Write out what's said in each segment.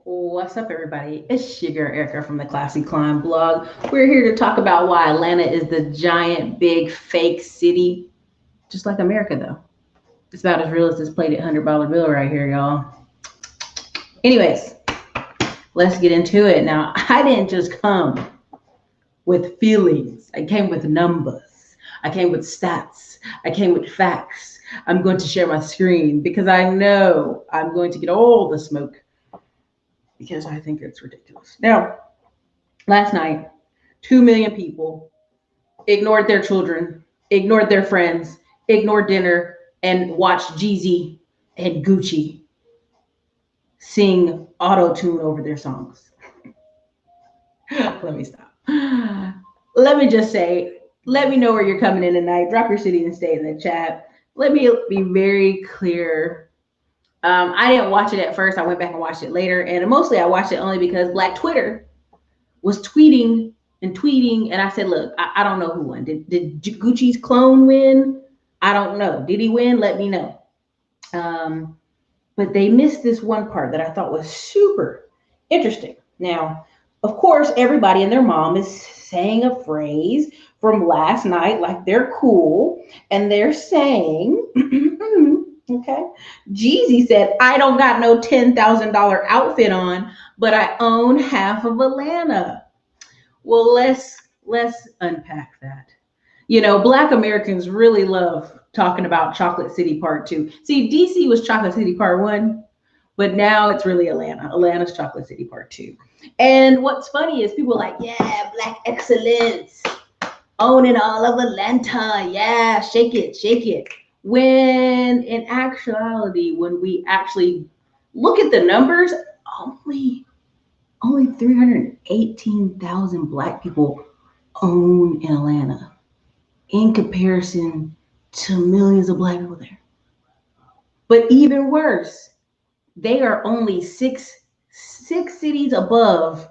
What's up, everybody? It's your girl Erica from the Classy Climb blog. We're here to talk about why Atlanta is the giant, big, fake city, just like America, though. It's about as real as this plated $100 bill right here, y'all. Anyways, let's get into it. Now, I didn't just come with feelings. I came with numbers. I came with stats. I came with facts. I'm going to share my screen because I know I'm going to get all the smoke because I think it's ridiculous. Now, last night, 2 million people ignored their children, ignored their friends, ignored dinner, and watched Jeezy and Gucci sing auto-tune over their songs. Let me stop. Let me just say, let me know where you're coming in tonight. Drop your city and state in the chat. Let me be very clear. I didn't watch it at first. I went back and watched it later. And mostly I watched it only because Black Twitter was tweeting, and I said, look, I don't know who won. Did Gucci's clone win? I don't know. Did he win? Let me know. But they missed this one part that I thought was super interesting. Now, of course, everybody and their mom is saying a phrase from last night, like they're cool, and they're saying, okay, Jeezy said, I don't got no $10,000 outfit on, but I own half of Atlanta. Well, let's unpack that. You know, Black Americans really love talking about Chocolate City Part 2. See, DC was Chocolate City Part 1, but now it's really Atlanta. Atlanta's Chocolate City Part 2. And what's funny is people are like, yeah, Black excellence, owning all of Atlanta. Yeah, shake it, shake it. When in actuality, when we actually look at the numbers, only 318,000 Black people own in Atlanta in comparison to millions of Black people there. But even worse, they are only six cities above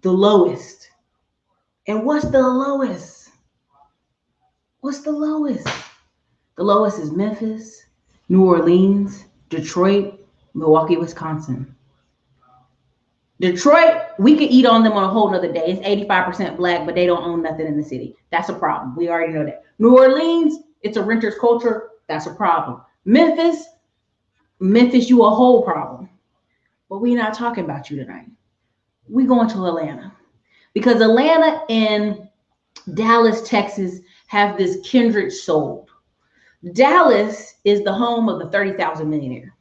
the lowest. And what's the lowest? What's the lowest? The lowest is Memphis, New Orleans, Detroit, Milwaukee, Wisconsin. Detroit, we could eat on them on a whole nother day. It's 85% Black, but they don't own nothing in the city. That's a problem. We already know that. New Orleans, it's a renter's culture. That's a problem. Memphis, you a whole problem. But we're not talking about you tonight. We're going to Atlanta. Because Atlanta and Dallas, Texas have this kindred soul. Dallas is the home of the 30,000 millionaire.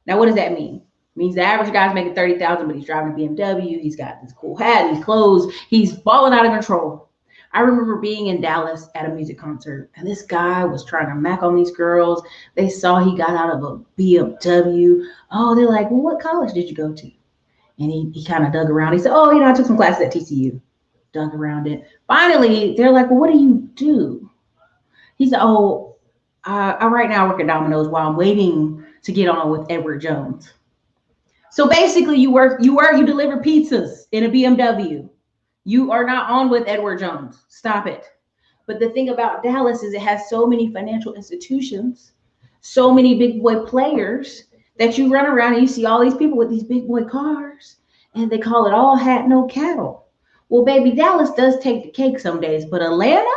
Now, what does that mean? It means the average guy's making 30,000, but he's driving a BMW. He's got this cool hat, these clothes. He's balling out of control. I remember being in Dallas at a music concert, and this guy was trying to mac on these girls. They saw he got out of a BMW. Oh, they're like, well, what college did you go to? And he kind of dug around. He said, oh, I took some classes at TCU. Dug around it. Finally, they're like, well, what do you do? He said, I right now work at Domino's while I'm waiting to get on with Edward Jones. So basically you deliver pizzas in a BMW. You are not on with Edward Jones. Stop it. But the thing about Dallas is it has so many financial institutions, so many big boy players that you run around and you see all these people with these big boy cars and they call it all hat, no cattle. Well, baby, Dallas does take the cake some days, but Atlanta,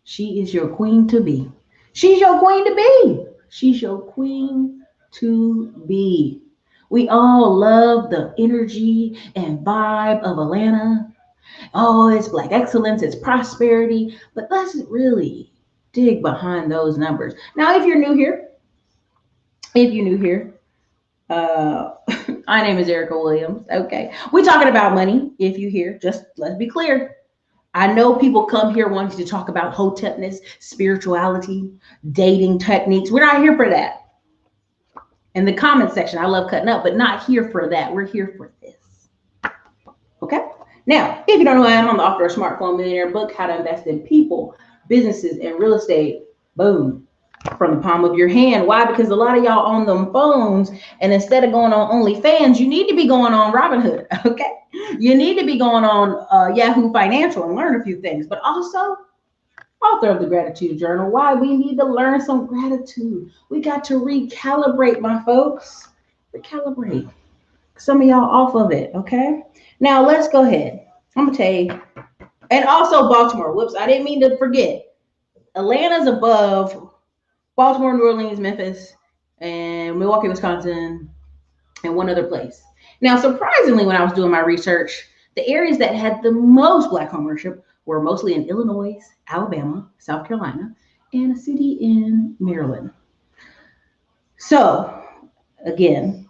she is your queen to be. She's your queen to be. She's your queen to be. We all love the energy and vibe of Atlanta. Oh, it's Black excellence, it's prosperity. But let's really dig behind those numbers. Now, if you're new here, my name is Erica Williams. Okay. We're talking about money. If you hear, just let's be clear. I know people come here wanting to talk about hotepness, spirituality, dating techniques. We're not here for that. In the comment section, I love cutting up, but not here for that. We're here for this. Okay? Now, if you don't know who I am, I'm the author of Smartphone Millionaire book, How to Invest in People, Businesses, and Real Estate. Boom. From the palm of your hand. Why? Because a lot of y'all on them phones, and instead of going on OnlyFans, you need to be going on Robinhood. Okay? You need to be going on Yahoo Financial and learn a few things. But also, author of the Gratitude Journal. Why? We need to learn some gratitude. We got to recalibrate, my folks. Recalibrate. Some of y'all off of it, okay? Now let's go ahead. I'm gonna tell you, and also Baltimore. Whoops, I didn't mean to forget. Atlanta's above Baltimore, New Orleans, Memphis, and Milwaukee, Wisconsin, and one other place. Now, surprisingly, when I was doing my research, the areas that had the most Black homeownership were mostly in Illinois, Alabama, South Carolina, and a city in Maryland. So, again,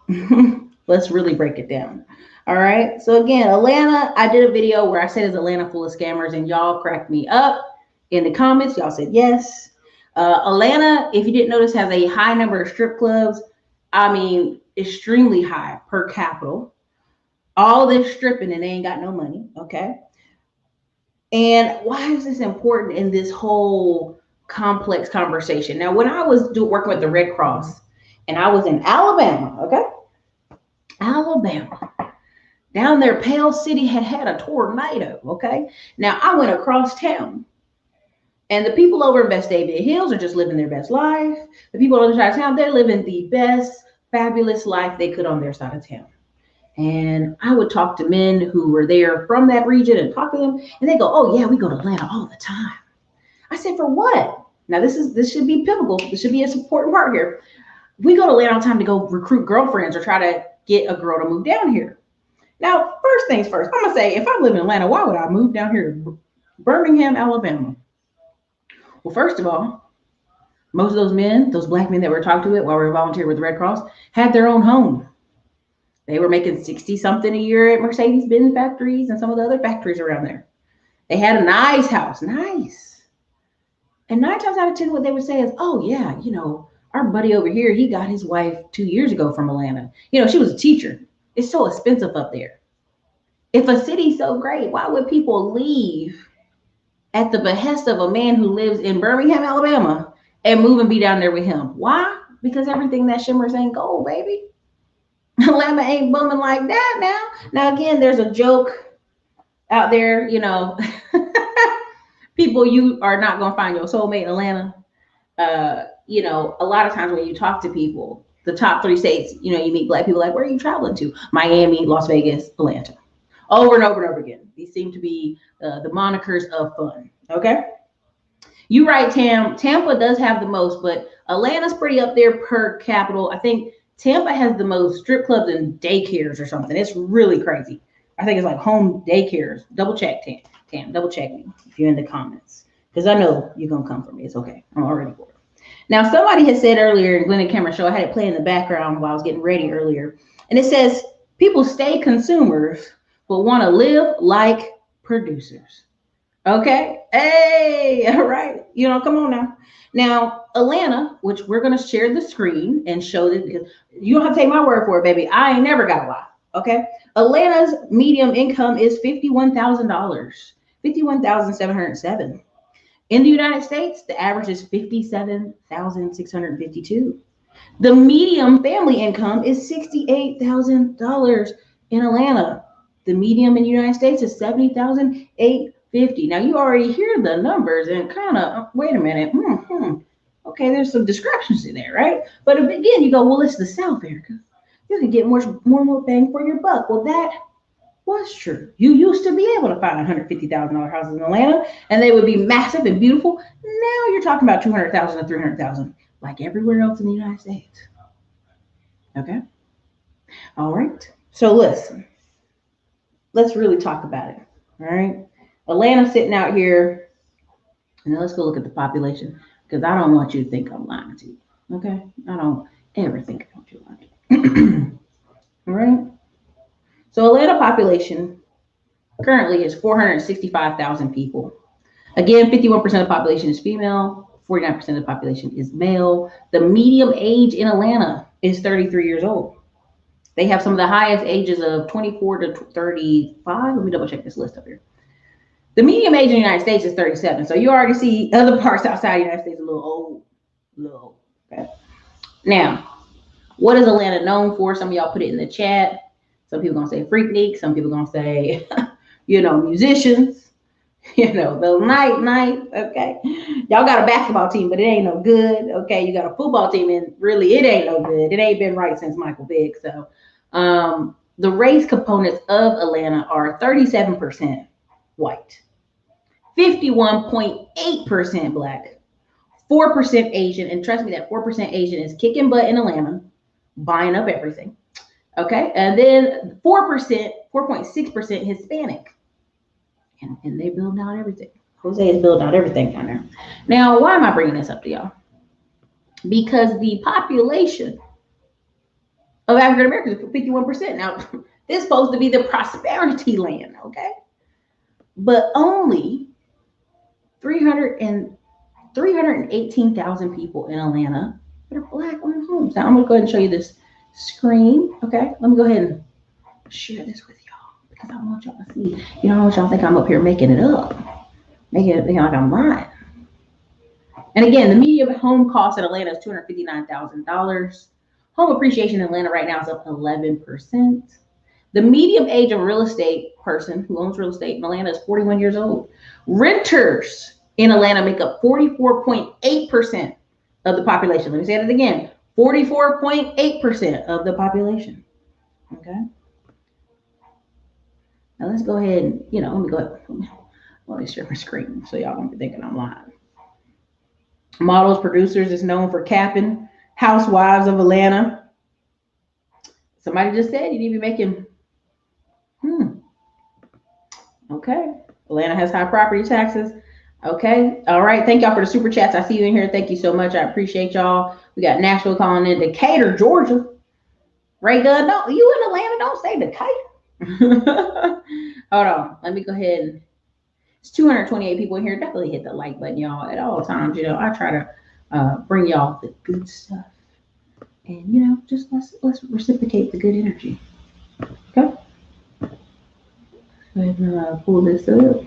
let's really break it down. All right. So, again, Atlanta, I did a video where I said, is Atlanta full of scammers? And y'all cracked me up in the comments. Y'all said yes. Atlanta, if you didn't notice, has a high number of strip clubs. I mean, extremely high per capita. All this stripping and they ain't got no money. Okay. And why is this important in this whole complex conversation? Now, when I was working with the Red Cross and I was in Alabama, okay? Alabama. Down there, Pale City had a tornado, okay? Now, I went across town. And the people over in Vestavia Hills are just living their best life. The people on the other side of town, they're living the best, fabulous life they could on their side of town. And I would talk to men who were there from that region and talk to them. And they go, oh, yeah, we go to Atlanta all the time. I said, for what? Now, this should be pivotal. This should be an important part here. We go to Atlanta all the time to go recruit girlfriends or try to get a girl to move down here. Now, first things first, I'm going to say, if I live in Atlanta, why would I move down here to Birmingham, Alabama? Well, first of all, most of those men, those Black men that were talked to it while we were volunteering with the Red Cross, had their own home. They were making 60 something a year at Mercedes Benz factories and some of the other factories around there. They had a nice house, nice. And 9 times out of 10, what they would say is, oh yeah, you know, our buddy over here, he got his wife 2 years ago from Atlanta. You know, she was a teacher. It's so expensive up there. If a city's so great, why would people leave at the behest of a man who lives in Birmingham, Alabama, and move and be down there with him? Why? Because everything that shimmers ain't gold, baby. Atlanta ain't booming like that now. Now, again, there's a joke out there, you know, people, you are not going to find your soulmate in Atlanta. You know, a lot of times when you talk to people, the top 3 states, you know, you meet Black people like, where are you traveling to? Miami, Las Vegas, Atlanta. Over and over and over again. These seem to be the monikers of fun. Okay. You right, Tam. Tampa does have the most, but Atlanta's pretty up there per capita. I think Tampa has the most strip clubs and daycares or something. It's really crazy. I think it's like home daycares. Double check, Tam. Double check me if you're in the comments. Because I know you're going to come for me. It's okay. I'm already bored. Now, somebody had said earlier in Glenn and Cameron show, I had it play in the background while I was getting ready earlier. And it says, people stay consumers, but want to live like producers. Okay. Hey, all right. You know, come on now. Now, Atlanta, which we're going to share the screen and show this because you don't have to take my word for it, baby. I ain't never got a lie. Okay. Atlanta's median income is $51,000, $51,707. In the United States, the average is $57,652. The median family income is $68,000 in Atlanta. The median in the United States is $70,850. Now you already hear the numbers and kind of wait a minute. Okay, there's some discrepancy there, right? But again, you go, well, it's the South, Erica. You can get more bang for your buck. Well, that was true. You used to be able to find $150,000 houses in Atlanta, and they would be massive and beautiful. Now you're talking about $200,000 to $300,000, like everywhere else in the United States. Okay. All right. So listen. Let's really talk about it. All right. Atlanta's sitting out here. And let's go look at the population because I don't want you to think I'm lying to you. Okay. I don't ever think I want you to lie to you. All right. So Atlanta population currently is 465,000 people. Again, 51% of the population is female. 49% of the population is male. The median age in Atlanta is 33 years old. They have some of the highest ages of 24 to 35. Let me double check this list up here. The median age in the United States is 37. So you already see other parts outside the United States a little old. Okay. Now, what is Atlanta known for? Some of y'all put it in the chat. Some people gonna say Freaknik. Some people gonna say, you know, musicians. You know, the night, okay. Y'all got a basketball team, but it ain't no good. Okay, you got a football team, and really it ain't no good. It ain't been right since Michael Vick. So the race components of Atlanta are 37% white, 51.8% black, 4% Asian, and trust me, that 4% Asian is kicking butt in Atlanta, buying up everything. Okay, and then 4%, 4.6% Hispanic, and they build out everything. Jose is building out everything down there. Now, why am I bringing this up to y'all? Because the population of African Americans is 51%. Now, this is supposed to be the prosperity land, okay? But only 318,000 people in Atlanta that are black owned homes. Now, I'm going to go ahead and show you this screen, okay? Let me go ahead and share this with y'all because I want y'all to see. You know, I want y'all to think I'm up here making it up, making it like I'm lying. And again, the median home cost in Atlanta is $259,000. Home appreciation in Atlanta right now is up 11%. The median age of real estate person who owns real estate in Atlanta is 41 years old. Renters in Atlanta make up 44.8% of the population. Let me say that again, 44.8% of the population. Okay. Now let's go ahead and, let me go ahead. Let me share my screen so y'all don't be thinking I'm lying. Models, producers is known for capping. Housewives of Atlanta. Somebody just said you need to be making. Okay. Atlanta has high property taxes. Okay. All right. Thank y'all for the super chats. I see you in here. Thank you so much. I appreciate y'all. We got Nashville calling in. Decatur, Georgia. Ray Gunn, no, you in Atlanta, don't say Decatur. Hold on. Let me go ahead and it's 228 people in here. Definitely hit the like button, y'all, at all times. I try to bring y'all the good stuff. And, just let's reciprocate the good energy. Okay? Go ahead and pull this up.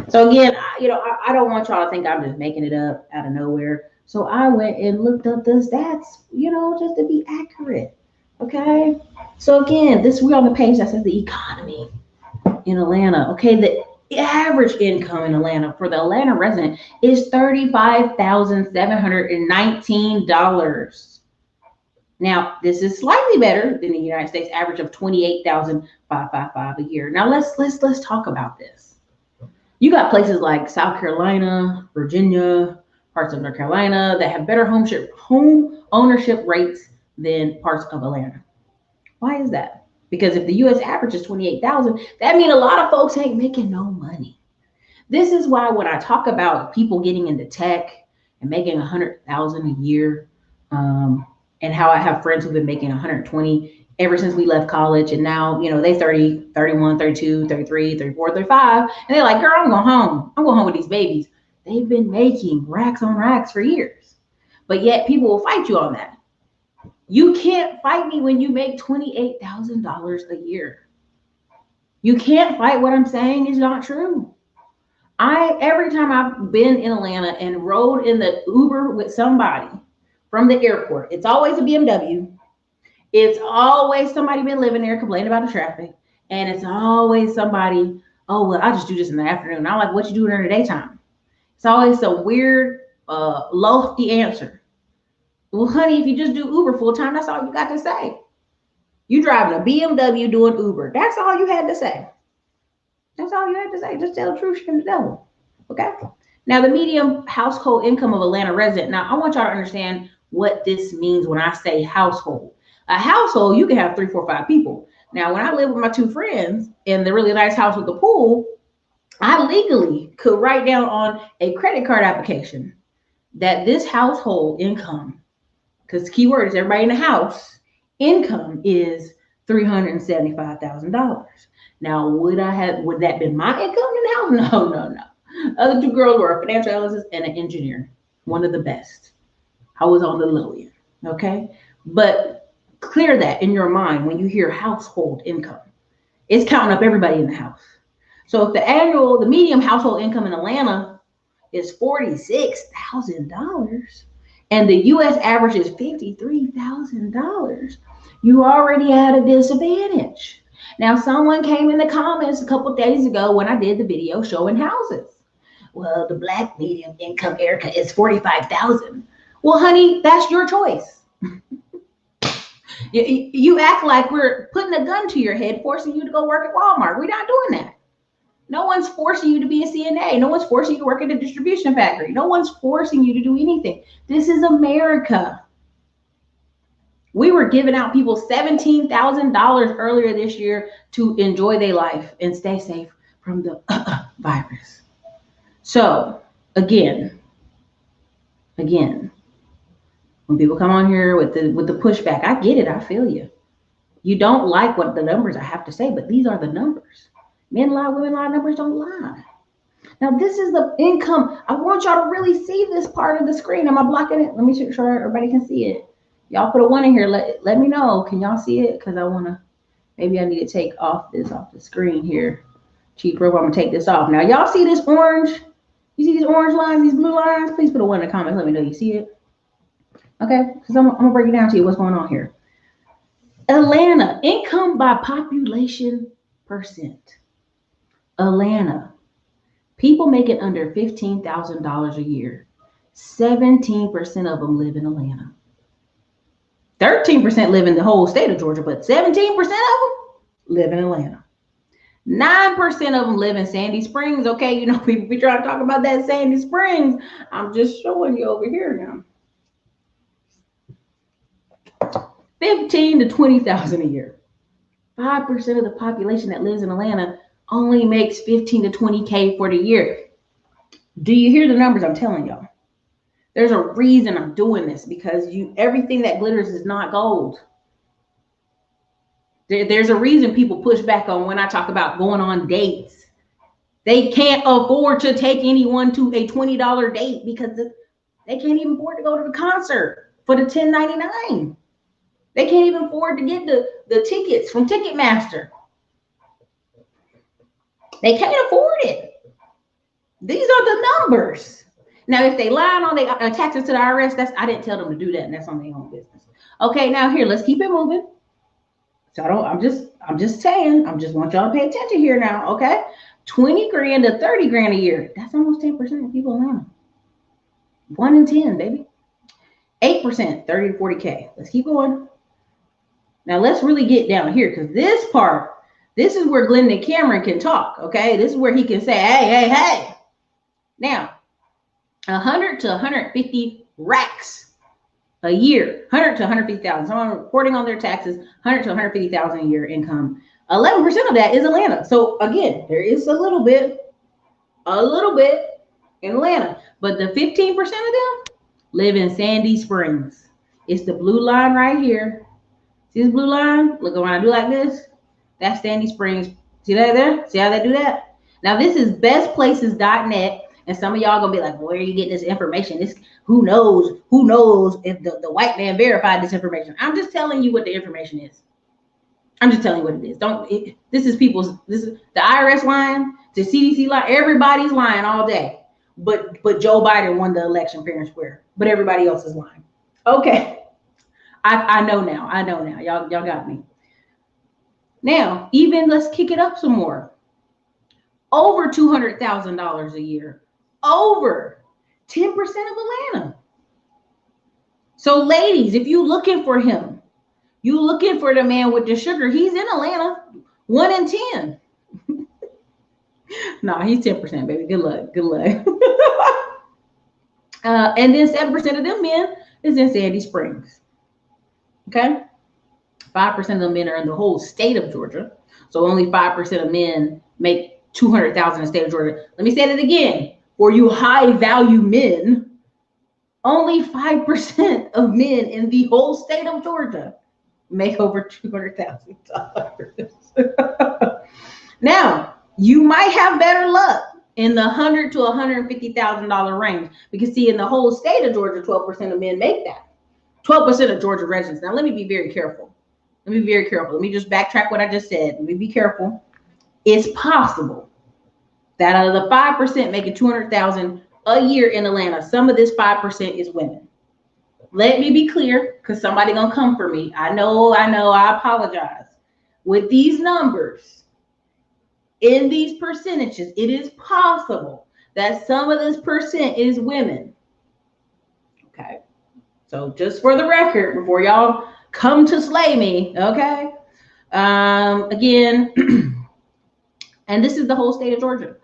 So again, I don't want y'all to think I'm just making it up out of nowhere. So I went and looked up the stats, just to be accurate. Okay? So again, we're on the page that says the economy in Atlanta. Okay, the average income in Atlanta for the Atlanta resident is $35,719. Now, this is slightly better than the United States average of $28,555 a year. Now, let's talk about this. You got places like South Carolina, Virginia, parts of North Carolina that have better home ownership rates than parts of Atlanta. Why is that? Because if the U.S. average is 28,000, that means a lot of folks ain't making no money. This is why when I talk about people getting into tech and making 100,000 a year, and how I have friends who've been making 120 ever since we left college, and now they 30, 31, 32, 33, 34, 35, and they're like, girl, I'm going home. I'm going home with these babies. They've been making racks on racks for years, but yet people will fight you on that. You can't fight me when you make $28,000 a year. You can't fight what I'm saying is not true. Every time I've been in Atlanta and rode in the Uber with somebody from the airport, it's always a BMW. It's always somebody been living there complaining about the traffic. And it's always somebody, oh, well, I just do this in the afternoon. I'm like, what you do during the daytime? It's always some weird, lofty answer. Well, honey, if you just do Uber full time, that's all you got to say. You driving a BMW doing Uber. That's all you had to say. That's all you had to say. Just tell the truth and the devil. Okay? Now, the median household income of Atlanta resident. Now, I want y'all to understand what this means when I say household. A household, you can have 3, 4, 5 people. Now, when I lived with my 2 friends in the really nice house with the pool, I legally could write down on a credit card application that this household income, because the key word is everybody in the house, income is $375,000. Now, would that been my income in the house? No. Other 2 girls were a financial analyst and an engineer, one of the best. I was on the low end, okay? But clear that in your mind when you hear household income. It's counting up everybody in the house. So if the median household income in Atlanta is $46,000 and the U.S. average is $53,000, you already at a disadvantage. Now, someone came in the comments a couple days ago when I did the video showing houses. Well, the black medium income Erica is 45,000. Well, honey, that's your choice. You act like we're putting a gun to your head, forcing you to go work at Walmart. We're not doing that. No one's forcing you to be a CNA. No one's forcing you to work at a distribution factory. No one's forcing you to do anything. This is America. We were giving out people $17,000 earlier this year to enjoy their life and stay safe from the virus. So again, when people come on here with the pushback, I get it. I feel you. You don't like what the numbers I have to say, but these are the numbers. Men lie, women lie, numbers don't lie. Now, this is the income. I want y'all to really see this part of the screen. Am I blocking it? Let me make sure everybody can see it. Y'all put a 1 in here. Let me know. Can y'all see it? Because I want to, maybe I need to take off the screen here. Cheat program, I'm going to take this off. Now, y'all see this orange? You see these orange lines, these blue lines? Please put a 1 in the comments. Let me know you see it. Okay? Because I'm going to break it down to you what's going on here. Atlanta, income by population percent. Atlanta, people making under $15,000 a year. 17% of them live in Atlanta. 13% live in the whole state of Georgia, but 17% of them live in Atlanta. 9% of them live in Sandy Springs. Okay, you know, people be trying to talk about that Sandy Springs. I'm just showing you over here now. 15 to 20,000 a year. 5% of the population that lives in Atlanta only makes 15 to 20K for the year. Do you hear the numbers I'm telling y'all? There's a reason I'm doing this, because everything that glitters is not gold. There's a reason people push back on when I talk about going on dates. They can't afford to take anyone to a $20 date because they can't even afford to go to the concert for the $10.99. They can't even afford to get the tickets from Ticketmaster. They can't afford it. These are the numbers. Now, if they lied on their taxes to the IRS, I didn't tell them to do that, and that's on their own business. Okay, now here, let's keep it moving. So I'm just saying, I just want y'all to pay attention here now, okay? 20 grand to 30 grand a year. That's almost 10% of people in Atlanta. 1 in 10, baby. 8%, 30 to 40K. Let's keep going. Now let's really get down here, because this is where Glenn and Cameron can talk, okay? This is where he can say, hey. Now, 100 to 150 racks a year, 100 to 150,000. Someone reporting on their taxes, 100 to 150,000 a year income. 11% of that is Atlanta. So again, there is a little bit in Atlanta, but the 15% of them live in Sandy Springs. It's the blue line right here. See this blue line? Look, when I do like this, that's Sandy Springs. See that there? See how they do that? Now this is bestplaces.net. And some of y'all gonna be like, where are you getting this information? Who knows if the white man verified this information? I'm just telling you what the information is. I'm just telling you what it is. This is the IRS line, the CDC line, everybody's lying all day. But Joe Biden won the election fair and square. But everybody else is lying. Okay. I know now. Y'all got me. Now, even let's kick it up some more. Over $200,000 a year. Over 10% of Atlanta. So ladies, if you looking for him, you looking for the man with the sugar, he's in Atlanta. 1 in 10. No, he's 10%, baby. Good luck. And then 7% of them men is in Sandy Springs. Okay? 5% of the men are in the whole state of Georgia. So only 5% of men make $200,000 in the state of Georgia. Let me say that again. For you high value men, only 5% of men in the whole state of Georgia make over $200,000. Now, you might have better luck in the $100,000 to $150,000 range, because see, in the whole state of Georgia, 12% of men make that. 12% of Georgia residents. Now, let me be very careful. Let me just backtrack what I just said. Let me be careful. It's possible that out of the 5% making $200,000 a year in Atlanta, some of this 5% is women. Let me be clear, because somebody gonna come for me. I know, I apologize. with these numbers, in these percentages, it is possible that some of this percent is women. Okay. So just for the record, before y'all come to slay me, okay? Again, and this is the whole state of Georgia.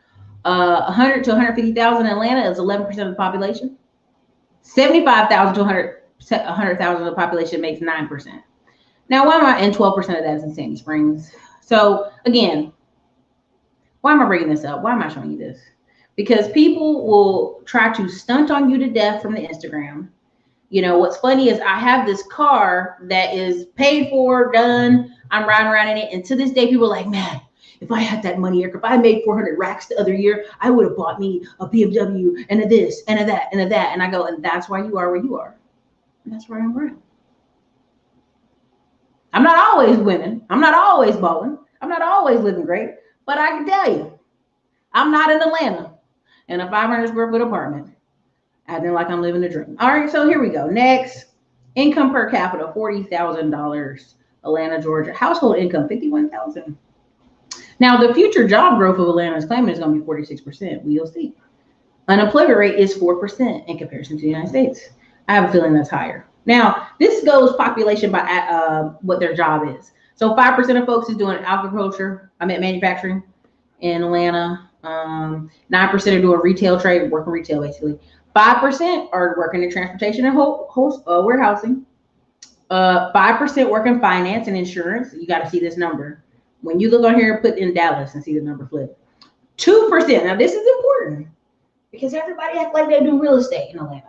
100 to 150,000 in Atlanta is 11% of the population. 75,000 to 100,000 of the population makes 9%. Now, why am I, and 12% of that is in Sandy Springs. So again, why am I bringing this up? Why am I showing you this? Because people will try to stunt on you to death from the Instagram. You know, what's funny is I have this car that is paid for, done. I'm riding around in it. And to this day, people are like, man, if I had that money, Eric, if I made 400 racks the other year, I would have bought me a BMW and a this and a that and a that. And I go, and that's why you are where you are. And that's where I'm at. I'm not always winning. I'm not always balling. I'm not always living great. But I can tell you, I'm not in Atlanta in a 500 square foot apartment, acting like I'm living a dream. All right, so here we go. Next, income per capita, $40,000. Atlanta, Georgia. Household income, $51,000. Now, the future job growth of Atlanta is claiming it's going to be 46%. We'll see. Unemployment rate is 4% in comparison to the United States. I have a feeling that's higher. Now, this goes population by what their job is. So 5% of folks is doing agriculture, manufacturing in Atlanta. 9% are doing retail trade, working retail basically. 5% are working in transportation and warehousing. 5% work in finance and insurance. You got to see this number. When you look on here, put in Dallas and see the number flip. 2%. Now this is important because everybody acts like they do real estate in Atlanta.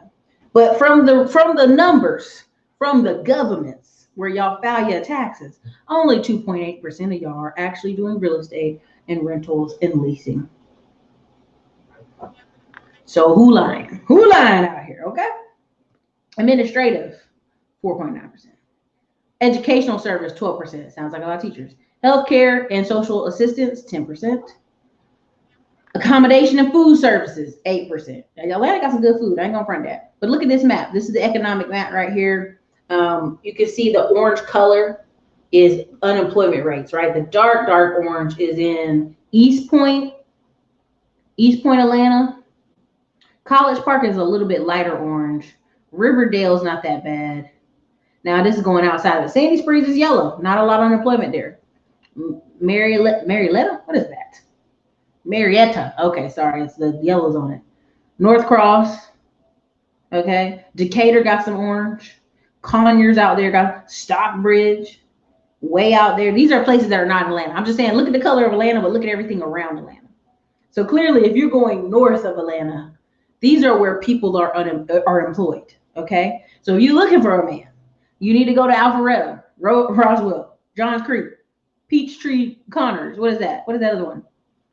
But from the numbers, from the governments where y'all file your taxes, only 2.8% of y'all are actually doing real estate and rentals and leasing. So who lying? Who lying out here? Okay. Administrative, 4.9%. Educational service, 12%. Sounds like a lot of teachers. Healthcare and social assistance, 10%. Accommodation and food services, 8%. Now, Atlanta got some good food. I ain't gonna front that. But look at this map. This is the economic map right here. You can see the orange color is unemployment rates, right? The dark orange is in East Point, Atlanta. College Park is a little bit lighter orange. Riverdale's not that bad. Now this is going outside of it. Sandy Springs is yellow. Not a lot of unemployment there. Marietta? What is that? Marietta. Okay, sorry. It's the yellows on it. North Cross. Okay. Decatur got some orange. Conyers out there got Stockbridge. Way out there. These are places that are not Atlanta. I'm just saying, look at the color of Atlanta, but look at everything around Atlanta. So clearly, if you're going north of Atlanta, these are where people are employed. Okay. So if you're looking for a man, you need to go to Alpharetta, Roswell, Johns Creek, Peachtree, Connors. What is that? What is that other one?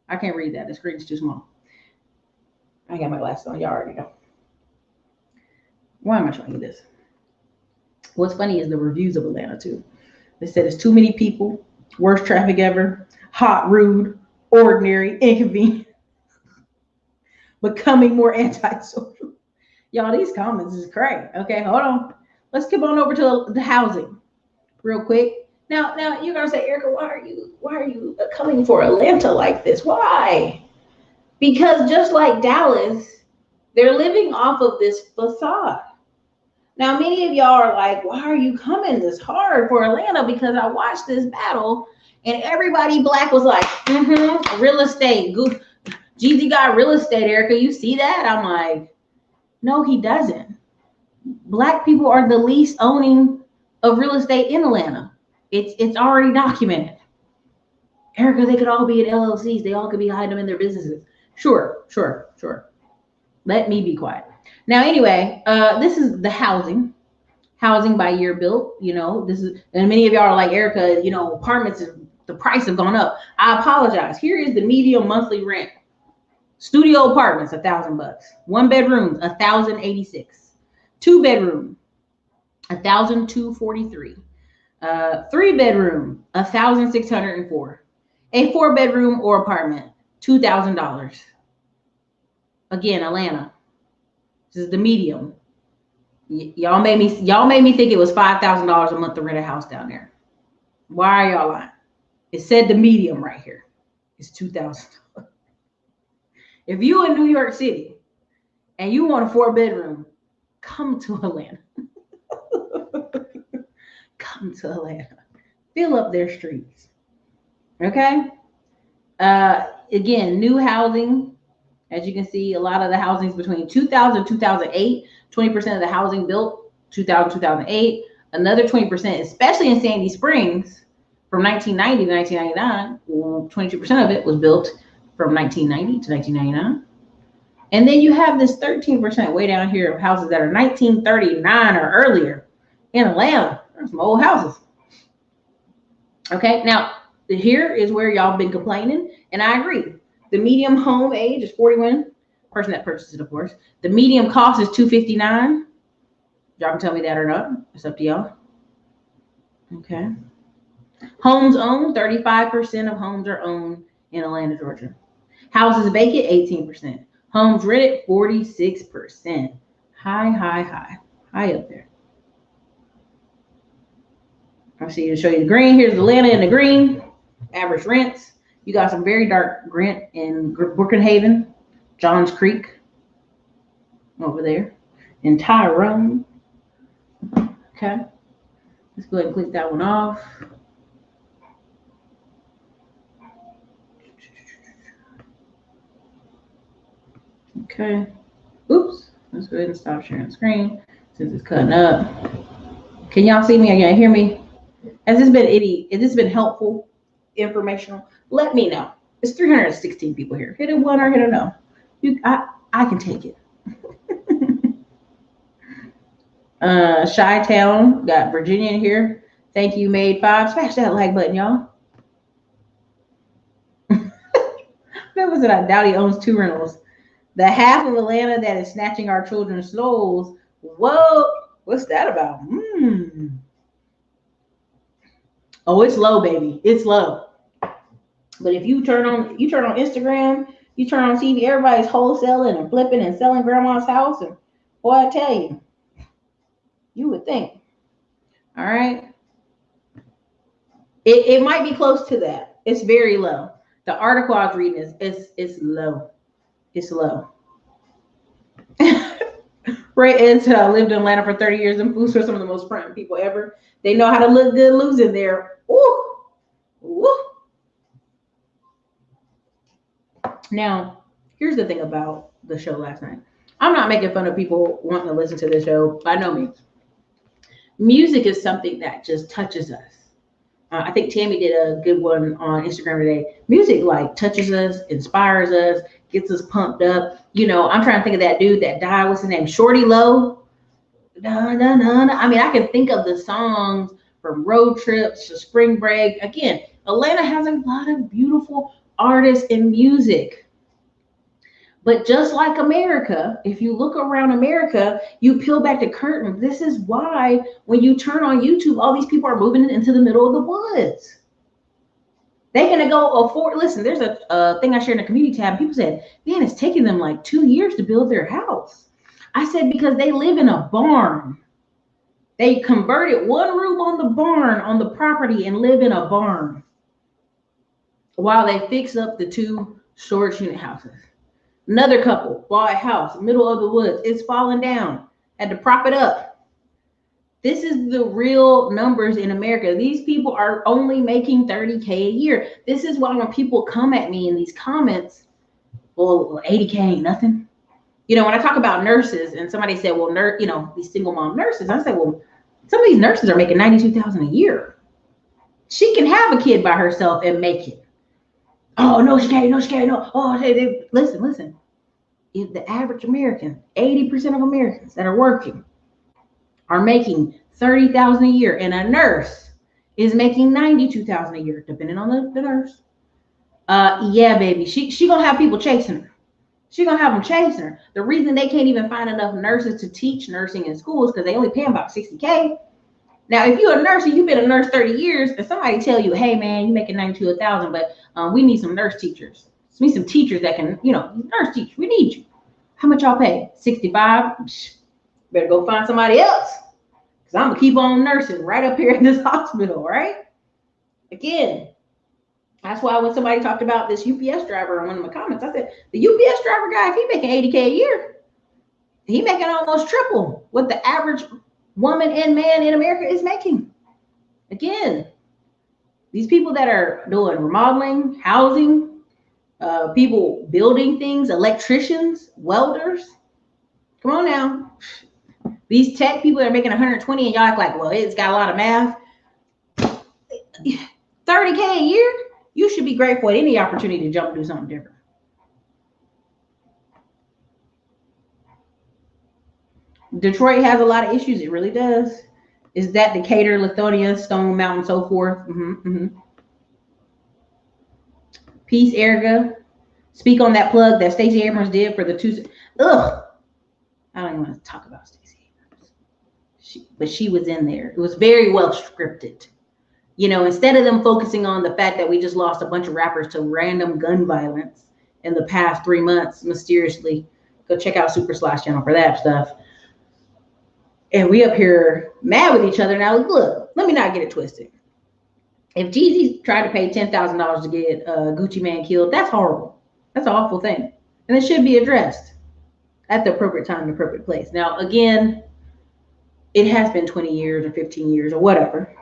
I can't read that. The screen's too small. I got my glasses on. Y'all already know. Why am I showing you this? What's funny is the reviews of Atlanta, too. They said it's too many people, worst traffic ever, hot, rude, ordinary, inconvenient, becoming more antisocial. Y'all, these comments is crazy. Okay, hold on. Let's skip on over to the housing real quick. Now you're gonna say, Erica, why are you coming for Atlanta like this? Why? Because just like Dallas, they're living off of this facade. Now, many of y'all are like, why are you coming this hard for Atlanta? Because I watched this battle and everybody black was like, real estate. Jeezy got real estate, Erica. You see that? I'm like, no, he doesn't. Black people are the least owning of real estate in Atlanta. It's already documented. Erica, they could all be in LLCs. They all could be hiding them in their businesses. Sure. Let me be quiet. Now, anyway, this is the housing by year built. You know, this is, and many of y'all are like, Erica, you know, apartments, the price have gone up. I apologize. Here is the median monthly rent. Studio apartments, $1,000. 1 bedroom, $1,086. 2 bedroom, $1,243. 3 bedroom, $1,604. A 4 bedroom or apartment, $2,000. Again, Atlanta. This is the medium. Y'all made me think it was $5,000 a month to rent a house down there. Why are y'all lying? It said the medium right here is $2,000. If you in New York City and you want a 4-bedroom, come to Atlanta. Come to Atlanta. Fill up their streets. Okay? Again, new housing. As you can see, a lot of the housing is between 2000 and 2008. 20% of the housing built 2000, 2008. Another 20%, especially in Sandy Springs, from 1990 to 1999. 22% of it was built from 1990 to 1999. And then you have this 13% way down here of houses that are 1939 or earlier in Atlanta. There's some old houses. Okay, now here is where y'all been complaining, and I agree. The medium home age is 41. Person that purchases it, of course. The medium cost is $259. Y'all can tell me that or not. It's up to y'all. Okay. Homes owned, 35% of homes are owned in Atlanta, Georgia. Houses vacant, 18%. Homes rented, 46%. High up there. I'll see you to show you the green. Here's Atlanta in the green. Average rents. You got some very dark rent in Brookhaven, Johns Creek, over there, in Tyrone. Okay. Let's go ahead and click that one off. Okay. Oops. Let's go ahead and stop sharing the screen since it's cutting up. Can y'all see me? Can y'all hear me? Has this been helpful, informational? Let me know. It's 316 people here. Hit a 1 or hit a no. I can take it. Chi-Town, got Virginia in here. Thank you, Made 5. Smash that like button, y'all. That was it. I doubt he owns 2 rentals. The half of Atlanta that is snatching our children's souls. Whoa, what's that about? Oh, it's low, baby. It's low. But if you turn on Instagram, you turn on TV, everybody's wholesaling and flipping and selling grandma's house. And boy, I tell you, you would think. All right. It might be close to that. It's very low. The article I was reading is low. It's low. Ray Ed said, I lived in Atlanta for 30 years and foods are some of the most front people ever. They know how to look good losing there. Woo. Woo. Now, here's the thing about the show last night. I'm not making fun of people wanting to listen to the show, by no means. Music is something that just touches us. I think Tammy did a good one on Instagram today. Music like touches us, inspires us, gets us pumped up. You know, I'm trying to think of that dude that died. What's his name? Shorty Low. I mean, I can think of the songs from road trips to spring break. Again, Atlanta has a lot of beautiful artists in music. But just like America, if you look around America, you peel back the curtain. This is why when you turn on YouTube, all these people are moving into the middle of the woods. They're going to go afford. Listen, there's a thing I shared in the community tab. People said, man, it's taking them like 2 years to build their house. I said, because they live in a barn. They converted one room on the barn on the property and live in a barn while they fix up the 2 storage unit houses. Another couple bought a house, middle of the woods. It's falling down. Had to prop it up. This is the real numbers in America. These people are only making $30K a year. This is why when people come at me in these comments, well, $80K ain't nothing. You know, when I talk about nurses and somebody said, well, these single mom nurses, I say, well, some of these nurses are making $92,000 a year. She can have a kid by herself and make it. Oh, no, she can't. No, she can't. No. Oh, listen. If the average American, 80% of Americans that are working are making $30,000 a year, and a nurse is making $92,000 a year, depending on the nurse. Yeah, baby, she gonna have people chasing her. She gonna have them chasing her. The reason they can't even find enough nurses to teach nursing in schools because they only pay about $60K. Now, if you're a nurse and you've been a nurse 30 years, and somebody tell you, hey man, you're making $92,000, but we need some nurse teachers. We need some teachers that can, nurse teachers. We need you. How much y'all pay? $65? Better go find somebody else. Because I'm going to keep on nursing right up here in this hospital, right? Again, That's why when somebody talked about this UPS driver in one of my comments, I said, the UPS driver guy, if he making 80K a year, he making almost triple what the average woman and man in America is making. Again, these people that are doing remodeling, housing, people building things, electricians, welders. Come on now. These tech people that are making 120 and y'all act like, well, it's got a lot of math. 30K a year, you should be grateful at any opportunity to jump and do something different. Detroit has a lot of issues. It really does. Is that Decatur, Lithonia, Stone Mountain, so forth? Peace, Erica. Speak on that plug that Stacey Abrams did for the two. Ugh. I don't even want to talk about Stacey Abrams. But she was in there. It was very well scripted. You know, instead of them focusing on the fact that we just lost a bunch of rappers to random gun violence in the past 3 months, mysteriously, go check out Super Slash channel for that stuff. And we up here mad with each other. Now, look, let me not get it twisted. If Jeezy tried to pay $10,000 to get Gucci Mane killed, that's horrible. That's an awful thing. And it should be addressed at the appropriate time and appropriate place. Now, again, it has been 20 years or 15 years or whatever.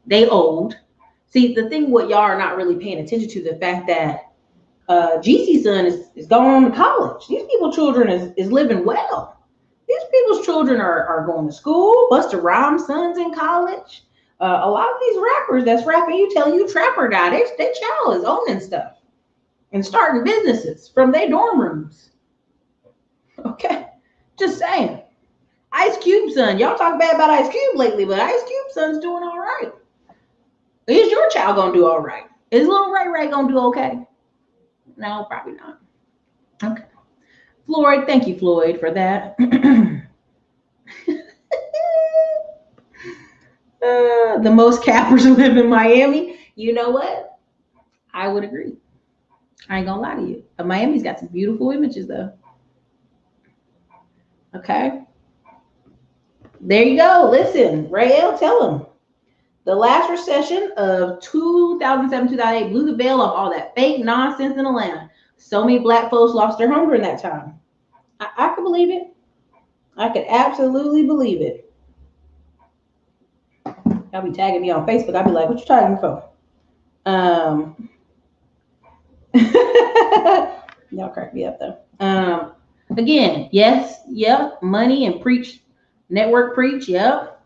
They old. See, the thing what y'all are not really paying attention to, the fact that Jeezy's son is going to college. These people's children is living well. These people's children are going to school. Busta Rhymes' son's in college. A lot of these rappers that's rapping, you tell you trapper guy, they child is owning stuff and starting businesses from their dorm rooms. Okay, just saying. Ice Cube son, y'all talk bad about Ice Cube lately, but Ice Cube son's doing all right. Is your child gonna do all right? Is little Ray Ray gonna do okay? No, probably not. Okay. Floyd, thank you, Floyd, for that. The most cappers live in Miami. You know what? I would agree. I ain't gonna lie to you. Miami's got some beautiful images, though. Okay. There you go. Listen, Rael, tell him. The last recession of 2007-2008 blew the veil off all that fake nonsense in Atlanta. So many black folks lost their home during that time. I could believe it. I could absolutely believe it. Y'all be tagging me on Facebook. I'll be like, what you tagging me for? Y'all crack me up, though. Again, yes, yep, money and preach, network preach, yep.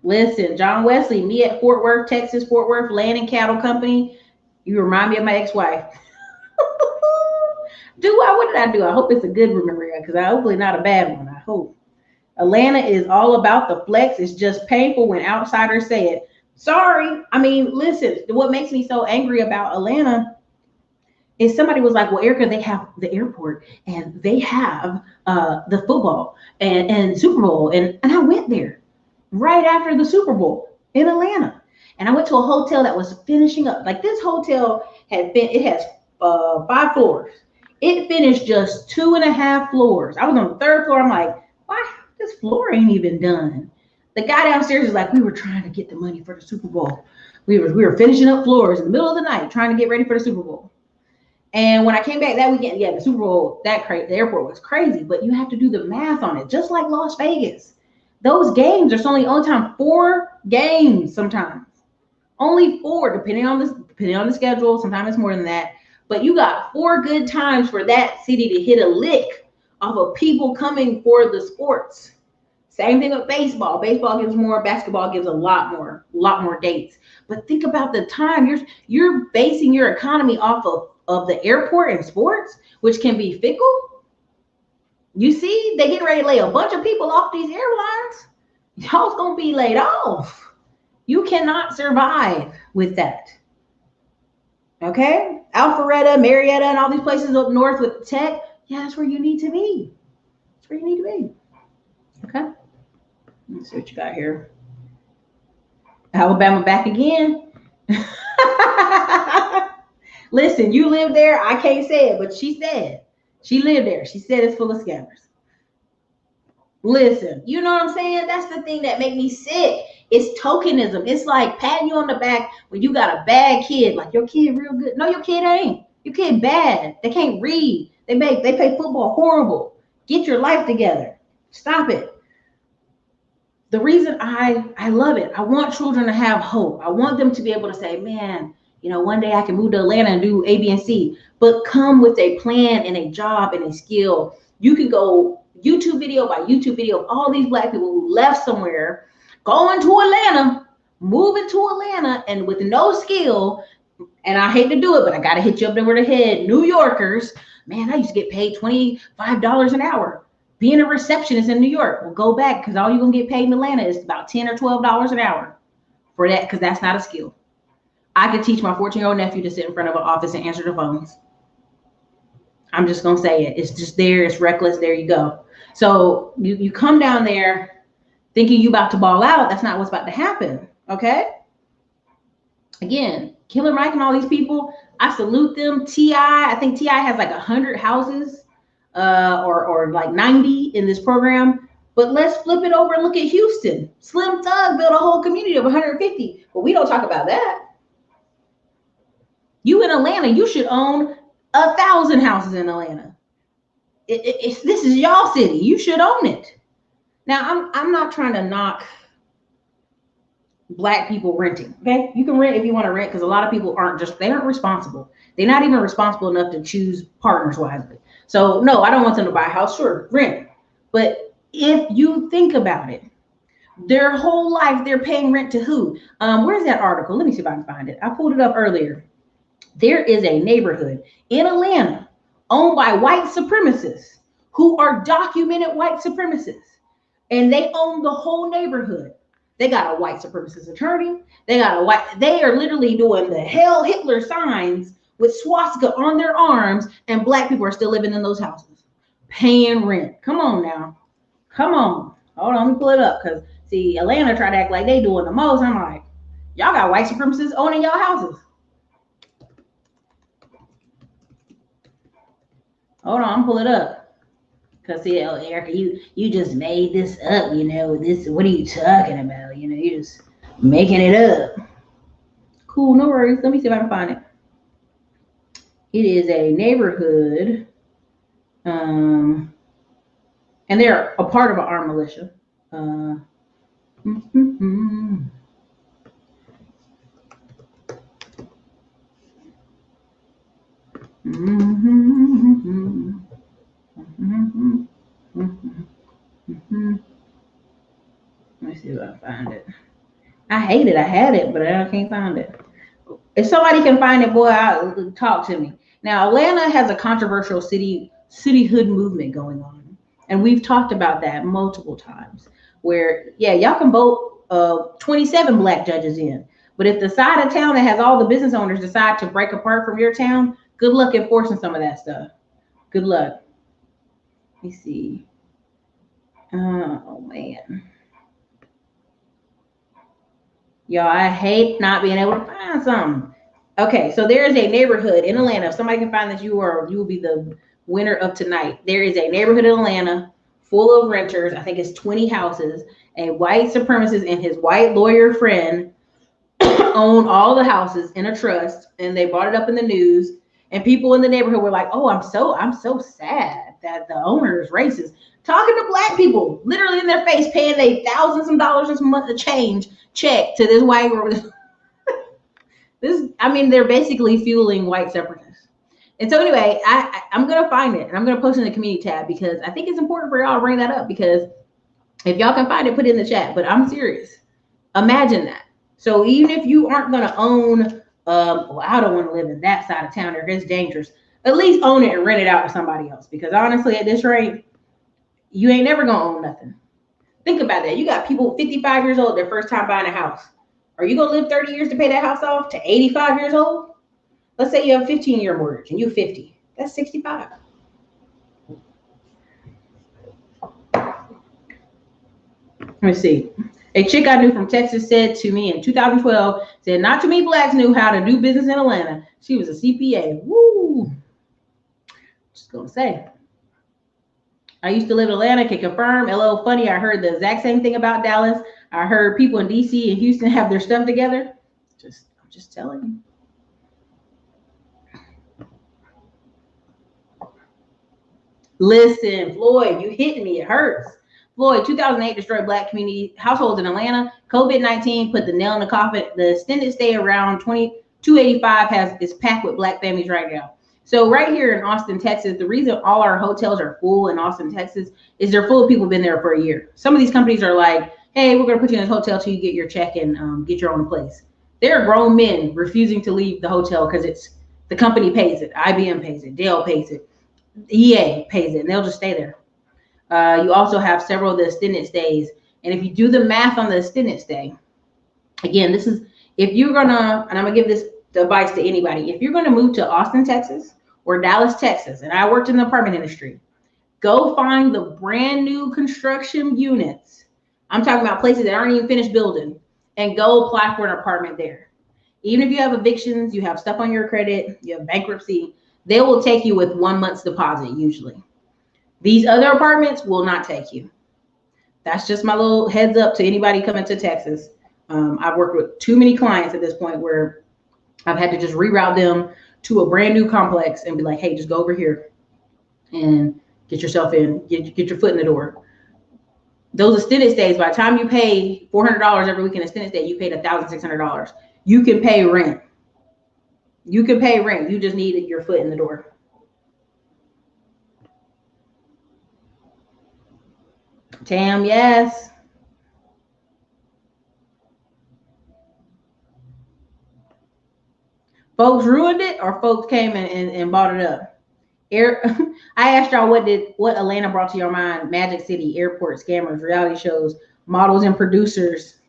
Listen, John Wesley, me at Fort Worth, Texas, Fort Worth Land and Cattle Company. You remind me of my ex-wife. What did I do? I hope it's a good memory, because I hopefully not a bad one. I hope. Atlanta is all about the flex. It's just painful when outsiders say it. Sorry. I mean, listen, what makes me so angry about Atlanta is somebody was like, well, Erica, they have the airport and they have the football and Super Bowl. And I went there right after the Super Bowl in Atlanta. And I went to a hotel that was finishing up. Like, this hotel it has 5 floors. It finished just 2.5 floors. I was on the 3rd floor. I'm like, why? This floor ain't even done. The guy downstairs is like, we were trying to get the money for the Super Bowl. We were finishing up floors in the middle of the night, trying to get ready for the Super Bowl. And when I came back that weekend, yeah, the Super Bowl, the airport was crazy, but you have to do the math on it, just like Las Vegas. Those games, there's only time 4 games sometimes. Only 4, depending on the schedule. Sometimes it's more than that. But you got 4 good times for that city to hit a lick off of people coming for the sports. Same thing with baseball. Baseball gives more, basketball gives a lot more dates. But think about the time. You're basing your economy off of the airport and sports, which can be fickle. You see, they getting ready to lay a bunch of people off these airlines. Y'all's gonna be laid off. You cannot survive with that. Okay? Alpharetta, Marietta, and all these places up north with tech. Yeah, that's where you need to be. That's where you need to be. Okay? Let's see what you got here. Alabama back again. Listen, you live there. I can't say it, but she said. She lived there. She said it's full of scammers. Listen, you know what I'm saying? That's the thing that make me sick. It's tokenism. It's like patting you on the back when you got a bad kid. Like your kid real good. No, your kid ain't. Your kid bad. They can't read. They play football horrible. Get your life together. Stop it. The reason I love it, I want children to have hope. I want them to be able to say, man, you know, one day I can move to Atlanta and do A, B, and C, but come with a plan and a job and a skill. You can go YouTube video by YouTube video of all these black people who left somewhere, going to Atlanta, moving to Atlanta, and with no skill. And I hate to do it, but I got to hit you up over the head. New Yorkers, man, I used to get paid $25 an hour being a receptionist in New York. Well, go back, because all you're going to get paid in Atlanta is about $10 or $12 an hour for that, because that's not a skill. I could teach my 14-year-old nephew to sit in front of an office and answer the phones. I'm just going to say it. It's just there. It's reckless. There you go. So you come down there thinking you about to ball out. That's not what's about to happen. Okay? Again, Killer Mike and all these people, I salute them. I think T.I. has like 100 houses or like 90 in this program. But let's flip it over and look at Houston. Slim Thug built a whole community of 150. But we don't talk about that. You in Atlanta, you should own 1,000 houses in Atlanta. This is y'all city. You should own it. Now, I'm not trying to knock black people renting. Okay, you can rent if you want to rent, because a lot of people they aren't responsible. They're not even responsible enough to choose partners wisely. So no, I don't want them to buy a house. Sure, rent. But if you think about it, their whole life they're paying rent to who? Where's that article? Let me see if I can find it. I pulled it up earlier. There is a neighborhood in Atlanta owned by white supremacists who are documented white supremacists, and they own the whole neighborhood. They got a white supremacist attorney. They are literally doing the Hell Hitler signs with swastika on their arms, and black people are still living in those houses, paying rent. Come on now. Come on. Hold on, let me pull it up, because see, Atlanta try to act like they doing the most. I'm like, y'all got white supremacists owning y'all houses. Hold on, I'm pull it up. Cause see, Erica, you just made this up, you know. What are you talking about? You know, you just making it up. Cool, no worries. Let me see if I can find it. It is a neighborhood, and they're a part of an armed militia. Let me see if I find it. I hate it. I had it, but I can't find it. If somebody can find it, boy, talk to me. Now, Atlanta has a controversial cityhood movement going on, and we've talked about that multiple times. Where, yeah, y'all can vote 27 black judges in, but if the side of town that has all the business owners decide to break apart from your town, good luck enforcing some of that stuff. Good luck. Let me see. Oh man. Y'all, I hate not being able to find something. Okay, so there is a neighborhood in Atlanta. If somebody can find that, you will be the winner of tonight. There is a neighborhood in Atlanta full of renters. I think it's 20 houses. A white supremacist and his white lawyer friend own all the houses in a trust, and they brought it up in the news. And people in the neighborhood were like, "Oh, I'm so sad that the owner is racist." Talking to black people, literally in their face, paying they thousands of dollars this month of change check to this white girl. They're basically fueling white separatists. And so anyway, I'm gonna find it and I'm gonna post it in the community tab, because I think it's important for y'all to bring that up, because if y'all can find it, put it in the chat. But I'm serious. Imagine that. So even if you aren't gonna own, well, I don't want to live in that side of town, or it's dangerous, at least own it and rent it out to somebody else. Because honestly, at this rate, you ain't never gonna own nothing. Think about that. You got people 55 years old, their first time buying a house. Are you gonna live 30 years to pay that house off to 85 years old? Let's say you have a 15-year mortgage and you're 50. That's 65. Let me see. A chick I knew from Texas said to me in 2012, said, "Not too many blacks knew how to do business in Atlanta." She was a CPA. Woo! Just gonna say. I used to live in Atlanta, can confirm. LL funny, I heard the exact same thing about Dallas. I heard people in DC and Houston have their stuff together. I'm just telling you. Listen, Floyd, you hit me. It hurts. Floyd, 2008 destroyed black community households in Atlanta. COVID-19 put the nail in the coffin. The extended stay around 285 is packed with black families right now. So right here in Austin, Texas, the reason all our hotels are full in Austin, Texas, is they're full of people who've been there for a year. Some of these companies are like, hey, we're going to put you in this hotel till you get your check and get your own place. There are grown men refusing to leave the hotel because the company pays it. IBM pays it. Dell pays it. EA pays it, and they'll just stay there. You also have several of the extended stays. And if you do the math on the extended stay, again, this is, if you're gonna, and I'm gonna give this advice to anybody, if you're gonna move to Austin, Texas, or Dallas, Texas, and I worked in the apartment industry, go find the brand new construction units. I'm talking about places that aren't even finished building, and go apply for an apartment there. Even if you have evictions, you have stuff on your credit, you have bankruptcy, they will take you with 1 month's deposit usually. These other apartments will not take you. That's just my little heads up to anybody coming to Texas. I've worked with too many clients at this point where I've had to just reroute them to a brand new complex and be like, hey, just go over here and get yourself in, get your foot in the door. Those extended stays, by the time you pay $400 every week in extended stay, you paid $1,600. You can pay rent. You can pay rent. You just need your foot in the door. Tam, yes. Folks ruined it, or folks came and bought it up. I asked y'all what Atlanta brought to your mind: Magic City, airport, scammers, reality shows, models and producers,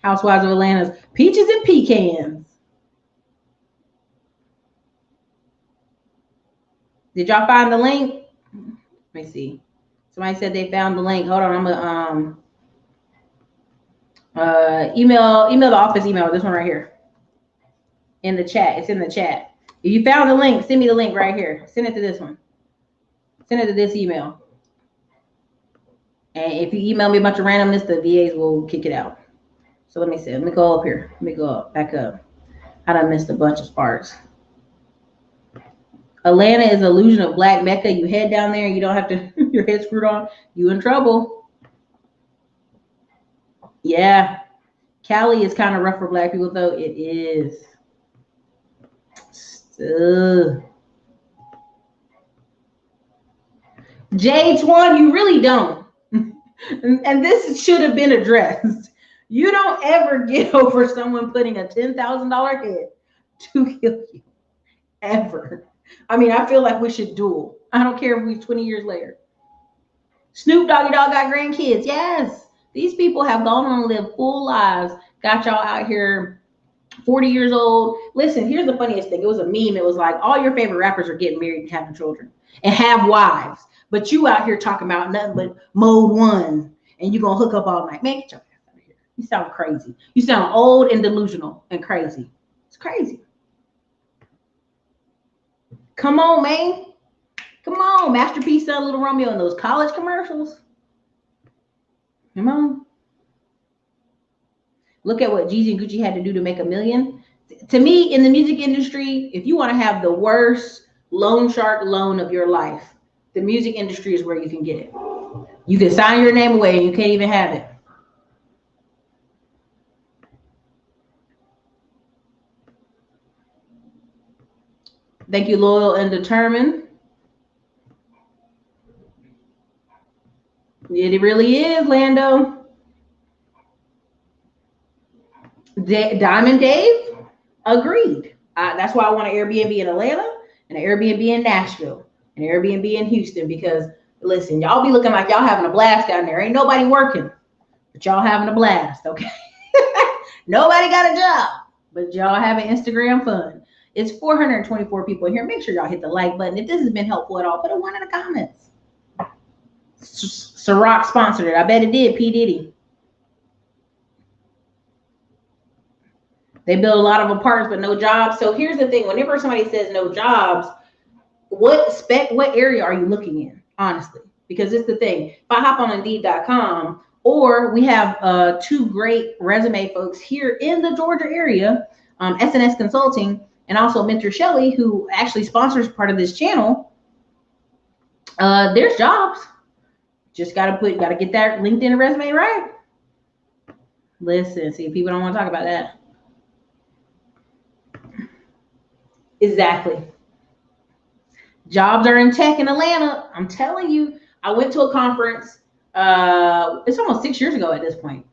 Housewives of Atlanta's, peaches and pecans. Did y'all find the link? Let me see. Somebody said they found the link. Hold on, I'm gonna email the office email. This one right here in the chat. It's in the chat. If you found the link, send me the link right here. Send it to this one. Send it to this email. And if you email me a bunch of randomness, the VAs will kick it out. So let me see. Let me go up here. Let me go up, back up. I done missed a bunch of sparks. Atlanta is an illusion of black Mecca. You head down there, you don't have to your head screwed on, you in trouble. Yeah. Cali is kind of rough for black people, though. It is. J1, you really don't. And this should have been addressed. You don't ever get over someone putting a $10,000 hit to kill you. Ever. I mean, I feel like we should duel. I don't care if we're 20 years later. Snoop Doggy Dogg got grandkids. Yes. These people have gone on and lived full lives. Got y'all out here 40 years old. Listen, here's the funniest thing. It was a meme. It was like, all your favorite rappers are getting married and having children and have wives. But you out here talking about nothing but mode 1. And you're going to hook up all night. Man, get your ass out of here. You sound crazy. You sound old and delusional and crazy. It's crazy. Come on, man. Come on. Master P, Son, Little Romeo, and those college commercials. Come on. Look at what Jeezy and Gucci had to do to make $1 million. To me, in the music industry, if you want to have the worst loan shark loan of your life, the music industry is where you can get it. You can sign your name away and you can't even have it. Thank you, Loyal and Determined. It really is, Lando. Diamond Dave, agreed. That's why I want an Airbnb in Atlanta and an Airbnb in Nashville and an Airbnb in Houston, because listen, y'all be looking like y'all having a blast down there. Ain't nobody working, but y'all having a blast, okay? Nobody got a job, but y'all having Instagram fun. It's 424 people here. Make sure y'all hit the like button. If this has been helpful at all, put a 1 in the comments. Ciroc sponsored it. I bet it did. P. Diddy. They build a lot of apartments, but no jobs. So here's the thing. Whenever somebody says no jobs, what area are you looking in? Honestly, because it's the thing. If I hop on Indeed.com, or we have two great resume folks here in the Georgia area, SNS Consulting, and also Mentor Shelley, who actually sponsors part of this channel. There's jobs. Just gotta get that LinkedIn resume right. Listen, see, people don't want to talk about that. Exactly. Jobs are in tech in Atlanta. I'm telling you, I went to a conference. It's almost 6 years ago at this point,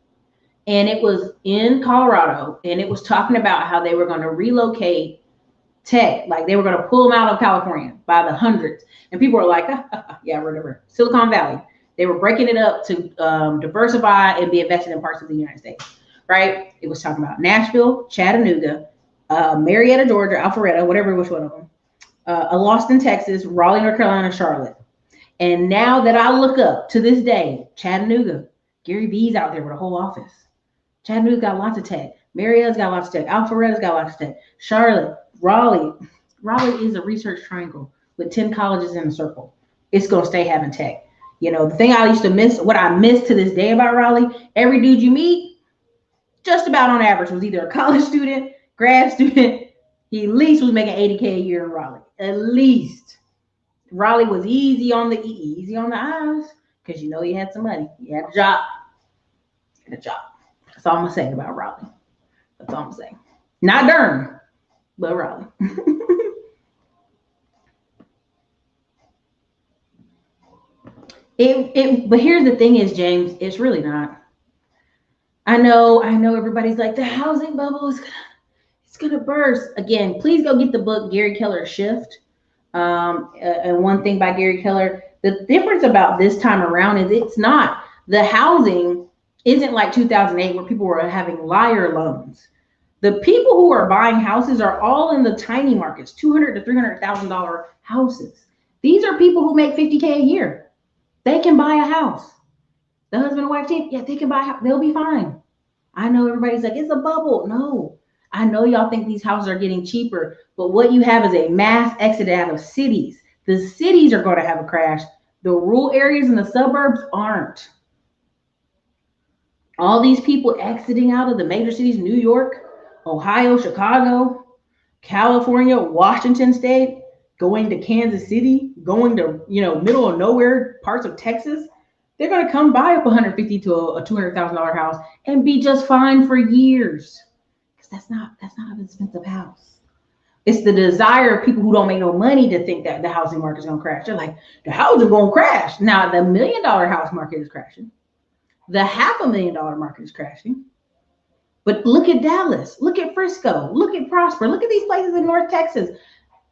and it was in Colorado, and it was talking about how they were going to relocate tech, like they were going to pull them out of California by the hundreds, and people were like, yeah, whatever. Silicon Valley. They were breaking it up to diversify and be invested in parts of the United States, right? It was talking about Nashville, Chattanooga, Marietta, Georgia, Alpharetta, whatever, which one of them, Austin, Texas, Raleigh, North Carolina, Charlotte. And now that I look up to this day, Chattanooga, Gary Vee's out there with a whole office. Chattanooga's got lots of tech. Marietta's got lots of tech. Alpharetta's got lots of tech. Charlotte, Raleigh. Raleigh is a research triangle with 10 colleges in a circle. It's going to stay having tech. You know, the thing I used to miss, what I miss to this day about Raleigh, every dude you meet, just about on average, was either a college student, grad student. He at least was making $80K a year in Raleigh. At least. Raleigh was easy on the eyes, because you know he had some money. He had a job. That's all I'm gonna say about Raleigh. That's all I'm saying. Not Durham, but Raleigh. But here's the thing is, James, it's really not. I know everybody's like, the housing bubble is gonna burst. Again, please go get the book Gary Keller's Shift. And one thing by Gary Keller, the difference about this time around is it's not, the housing isn't like 2008 where people were having liar loans. The people who are buying houses are all in the tiny markets, $200,000 to $300,000 houses. These are people who make $50K a year. They can buy a house. The husband and wife team, yeah, they can buy a house. They'll be fine. I know everybody's like, it's a bubble. No, I know y'all think these houses are getting cheaper, but what you have is a mass exit out of cities. The cities are going to have a crash. The rural areas and the suburbs aren't. All these people exiting out of the major cities, New York, Ohio, Chicago, California, Washington State, going to Kansas City, going to, middle of nowhere parts of Texas, they're going to come buy up $150,000 to a $200,000 house and be just fine for years. Because that's not an expensive house. It's the desire of people who don't make no money to think that the housing market is going to crash. They're like, the housing going to crash. Now, the $1 million house market is crashing. The $500,000 market is crashing. But look at Dallas. Look at Frisco. Look at Prosper. Look at these places in North Texas.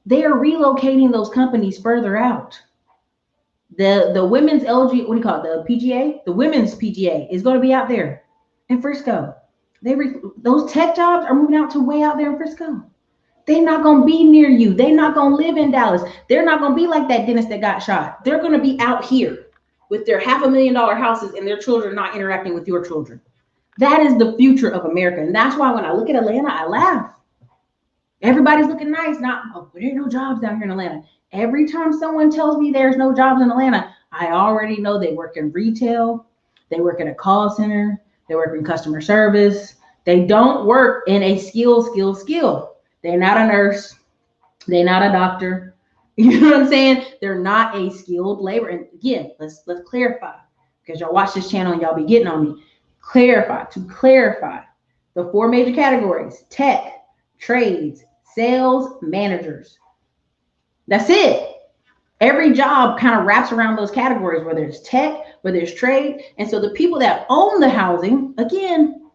They are relocating those companies further out. The women's LG, what do you call it? The PGA? The women's PGA is going to be out there in Frisco. Those tech jobs are moving out to way out there in Frisco. They're not going to be near you. They're not going to live in Dallas. They're not going to be like that dentist that got shot. They're going to be out here with their $500,000 houses and their children not interacting with your children. That is the future of America. And that's why when I look at Atlanta, I laugh. Everybody's looking nice. There ain't no jobs down here in Atlanta. Every time someone tells me there's no jobs in Atlanta, I already know they work in retail. They work in a call center. They work in customer service. They don't work in a skill. They're not a nurse. They're not a doctor. You know what I'm saying? They're not a skilled labor. And again, let's clarify, because y'all watch this channel and y'all be getting on me. To clarify, the four major categories: tech, trades, sales, managers. That's it. Every job kind of wraps around those categories, whether it's tech, whether it's trade. And so the people that own the housing, again,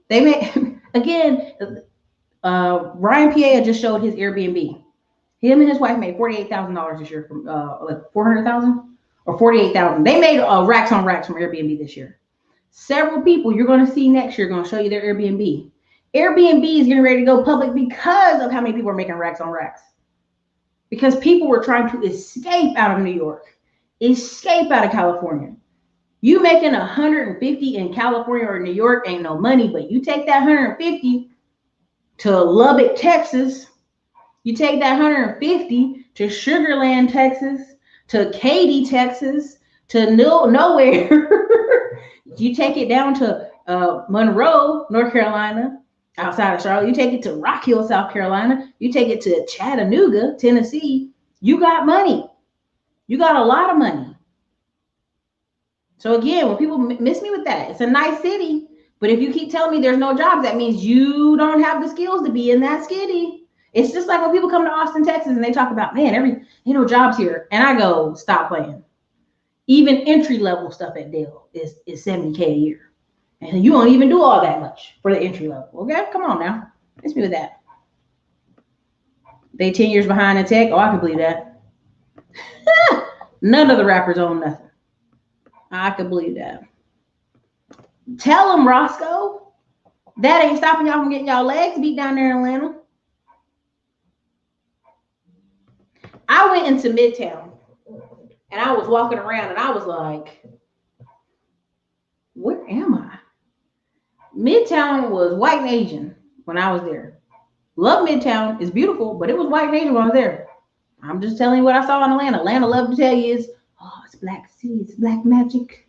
they may, again, Ryan P.A. just showed his Airbnb. Him and his wife made $48,000 this year from like $400,000 or $48,000. They made racks on racks from Airbnb this year. Several people you're going to see next year going to show you their Airbnb. Airbnb is getting ready to go public because of how many people are making racks on racks. Because people were trying to escape out of New York, escape out of California. You making 150 in California or New York ain't no money, but you take that 150 to Lubbock, Texas. You take that 150 to Sugar Land, Texas, to Katy, Texas, to nowhere. You take it down to Monroe, North Carolina, outside of Charlotte. You take it to Rock Hill, South Carolina. You take it to Chattanooga, Tennessee. You got money. You got a lot of money. So again, when people miss me with that, it's a nice city, but if you keep telling me there's no jobs, that means you don't have the skills to be in that city. It's just like when people come to Austin, Texas, and they talk about, man, jobs here, and I go, stop playing. Even entry level stuff at Dell is $70K a year, and you don't even do all that much for the entry level. Okay, come on now, miss me with that. They 10 years behind in tech. Oh, I can believe that. None of the rappers own nothing. I can believe that. Tell them, Roscoe, that ain't stopping y'all from getting y'all legs beat down there in Atlanta. I went into Midtown and I was walking around and I was like, where am I? Midtown was white and Asian when I was there. Love Midtown. It's beautiful, but it was white and Asian when I was there. I'm just telling you what I saw in Atlanta. Atlanta love to tell you is, oh, it's black city, it's black magic.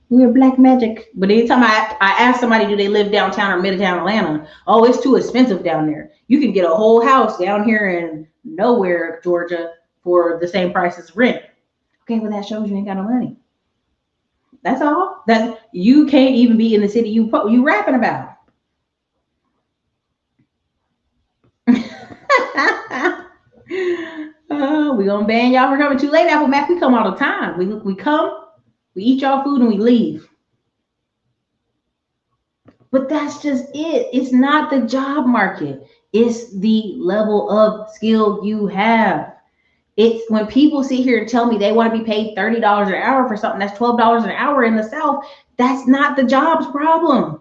We're black magic. But anytime I ask somebody, do they live downtown or midtown Atlanta? Oh, it's too expensive down there. You can get a whole house down here in nowhere, Georgia, for the same price as rent. Okay, well, that shows you ain't got no money. That's all. That you can't even be in the city you rapping about. We gonna ban y'all for coming too late. Apple Mac, we come all the time. We come, we eat y'all food, and we leave. But that's just it. It's not the job market. It's the level of skill you have. It's when people sit here and tell me they want to be paid $30 an hour for something that's $12 an hour in the South. That's not the job's problem.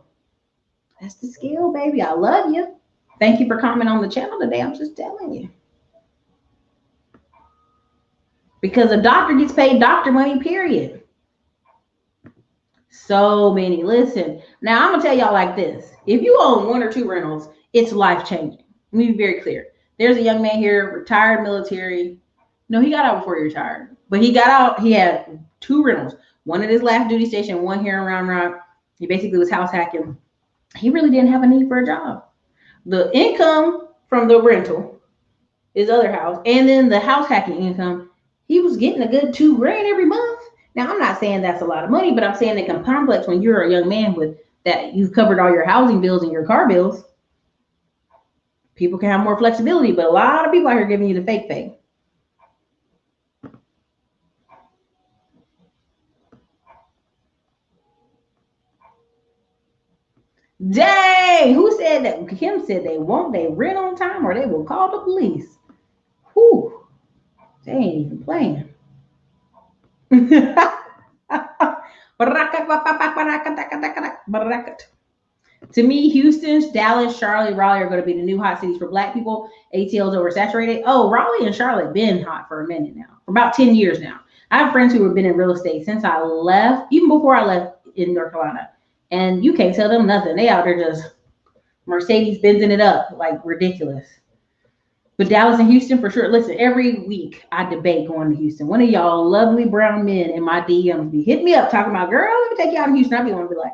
That's the skill, baby. I love you. Thank you for commenting on the channel today. I'm just telling you. Because a doctor gets paid doctor money, period. So many. Listen, now I'm going to tell y'all like this. If you own 1 or 2 rentals, it's life-changing. Let me be very clear. There's a young man here, retired military. No, he got out before he retired. But he got out, he had 2 rentals. One at his last duty station, one here in Round Rock. He basically was house hacking. He really didn't have a need for a job. The income from the rental, his other house, and then the house hacking income, he was getting a good $2,000 every month. Now, I'm not saying that's a lot of money, but I'm saying it can complex when you're a young man with that you've covered all your housing bills and your car bills. People can have more flexibility, but a lot of people out here giving you the fake thing. Dang, who said that? Kim said they won't, they rent on time or they will call the police. Whew, they ain't even playing. To me, Houston, Dallas, Charlotte, Raleigh are going to be the new hot cities for black people. ATL is oversaturated. Oh, Raleigh and Charlotte been hot for a minute now, for about 10 years now. I have friends who have been in real estate since I left, even before I left in North Carolina. And you can't tell them nothing. They out there just mercades benzing it up like ridiculous. But Dallas and Houston for sure. Listen, every week I debate going to Houston. One of y'all lovely brown men in my DMs be hit me up talking about, girl, let me take you out to Houston. I be want to be like,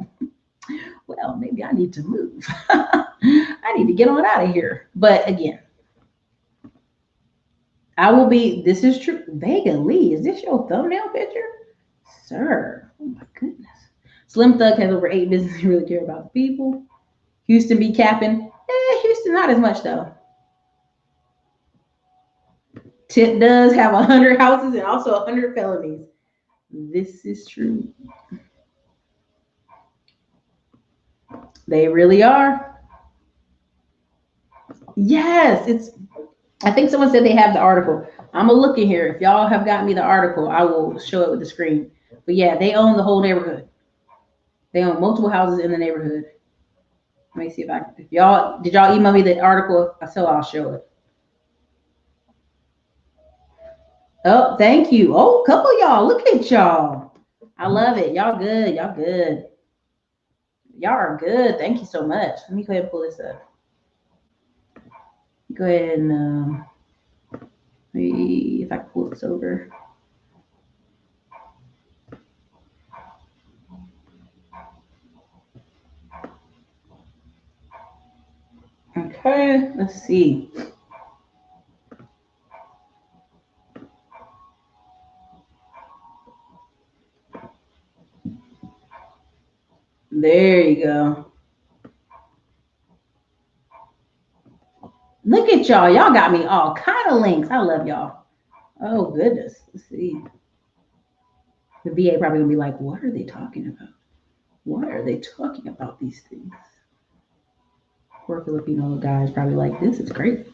well, maybe I need to move. I need to get on out of here. But again, I will be, this is true. Vega Lee, is this your thumbnail picture? Sir, oh my goodness. Slim Thug has over 8 businesses who really care about the people. Houston be capping. Houston not as much though. Tip does have 100 houses and also 100 felonies. This is true. They really are. Yes, it's. I think someone said they have the article. I'm gonna look in here. If y'all have got me the article, I will show it with the screen. But yeah, they own the whole neighborhood. They own multiple houses in the neighborhood. Let me see if y'all did y'all email me the article? So I'll show it. Oh, thank you. Oh, a couple of y'all. Look at y'all. I love it. Y'all good. Y'all good. Y'all are good. Thank you so much. Let me go ahead and pull this up. Go ahead and maybe if I can pull this over. Okay, let's see. There you go. Look at y'all. Y'all got me all kind of links. I love y'all. Oh goodness. Let's see. The VA probably gonna be like, what are they talking about? Why are they talking about these things? Poor Filipino guys probably like, this is great.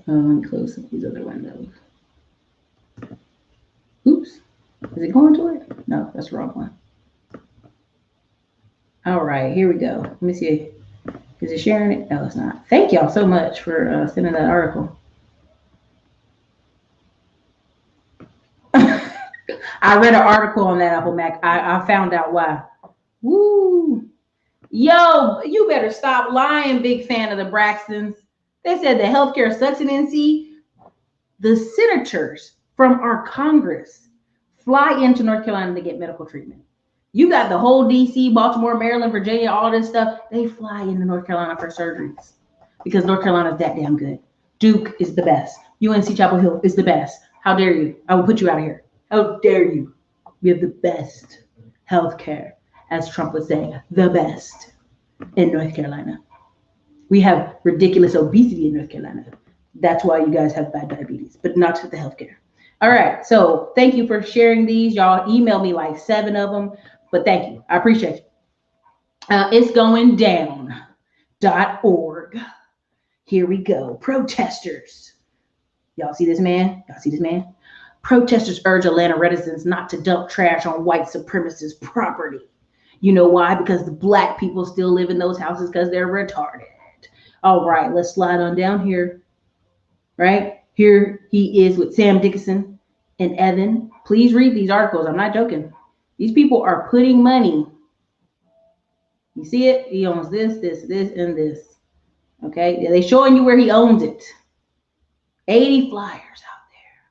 Let me close some of these other windows. Oops. Is it going to it? No, that's the wrong one. All right, here we go. Let me see. Is it sharing it? No, it's not. Thank y'all so much for sending that article. I read an article on that Apple Mac. I found out why. Woo. Yo, you better stop lying, big fan of the Braxtons. They said the healthcare sucks in NC. The senators from our Congress fly into North Carolina to get medical treatment. You got the whole DC, Baltimore, Maryland, Virginia, all this stuff. They fly into North Carolina for surgeries because North Carolina is that damn good. Duke is the best. UNC Chapel Hill is the best. How dare you? I will put you out of here. How dare you? We have the best healthcare, as Trump was saying, the best in North Carolina. We have ridiculous obesity in North Carolina. That's why you guys have bad diabetes, but not the healthcare. All right, so thank you for sharing these. Y'all email me like 7 of them, but thank you. I appreciate you. It's going down.org. Here we go. Protesters. Y'all see this man? Y'all see this man? Protesters urge Atlanta residents not to dump trash on white supremacist property. You know why? Because the black people still live in those houses because they're retarded. All right, let's slide on down here. Right? Here he is with Sam Dickinson and Evan. Please read these articles. I'm not joking. These people are putting money. You see it? He owns this, this, this, and this. Okay? They're showing you where he owns it. 80 flyers out there.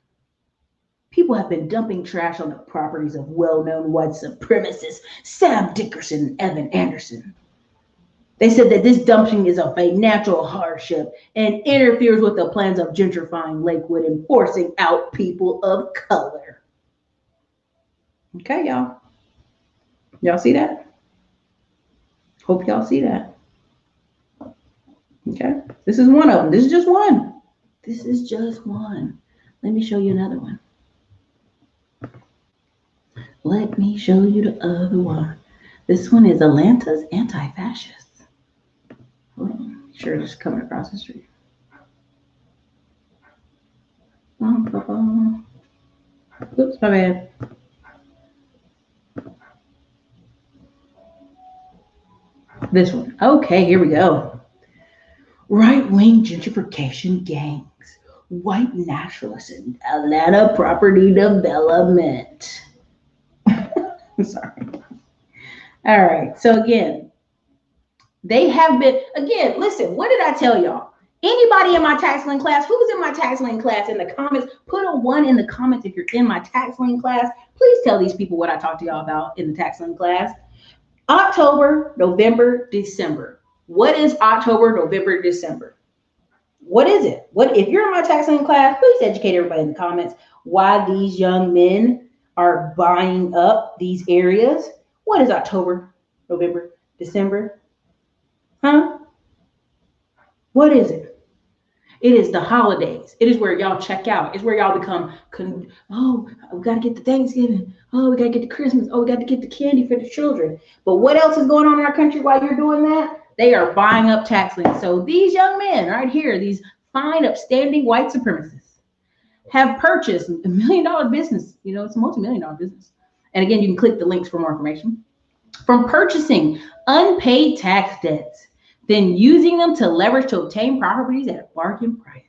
People have been dumping trash on the properties of well-known white supremacists Sam Dickinson and Evan Anderson. They said that this dumping is a financial hardship and interferes with the plans of gentrifying Lakewood and forcing out people of color. Okay, y'all. Y'all see that? Hope y'all see that. Okay, this is one of them. This is just one. This is just one. Let me show you another one. Let me show you the other one. This one is Atlanta's anti-fascist. Hold on, make sure it's coming across the street. Oops, my bad. This one. Okay, here we go. Right-wing gentrification gangs. White nationalists in Atlanta property development. I'm sorry. All right. So again, they have been, again, listen, what did I tell y'all? Anybody in my tax lien class, who's in my tax lien class in the comments, put a 1 in the comments if you're in my tax lien class. Please tell these people what I talked to y'all about in the tax lien class. October, November, December. What is October, November, December? What is it? What if you're in my tax lien class, please educate everybody in the comments why these young men are buying up these areas. What is October, November, December? Huh? What is it? It is the holidays. It is where y'all check out. It's where y'all become, oh, we got to get the Thanksgiving. Oh, we got to get the Christmas. Oh, we got to get the candy for the children. But what else is going on in our country while you're doing that? They are buying up tax liens. So these young men right here, these fine, upstanding white supremacists, have purchased $1 million business. You know, it's a multi-million-dollar business. And again, you can click the links for more information. From purchasing unpaid tax debts, then using them to leverage to obtain properties at a bargain price.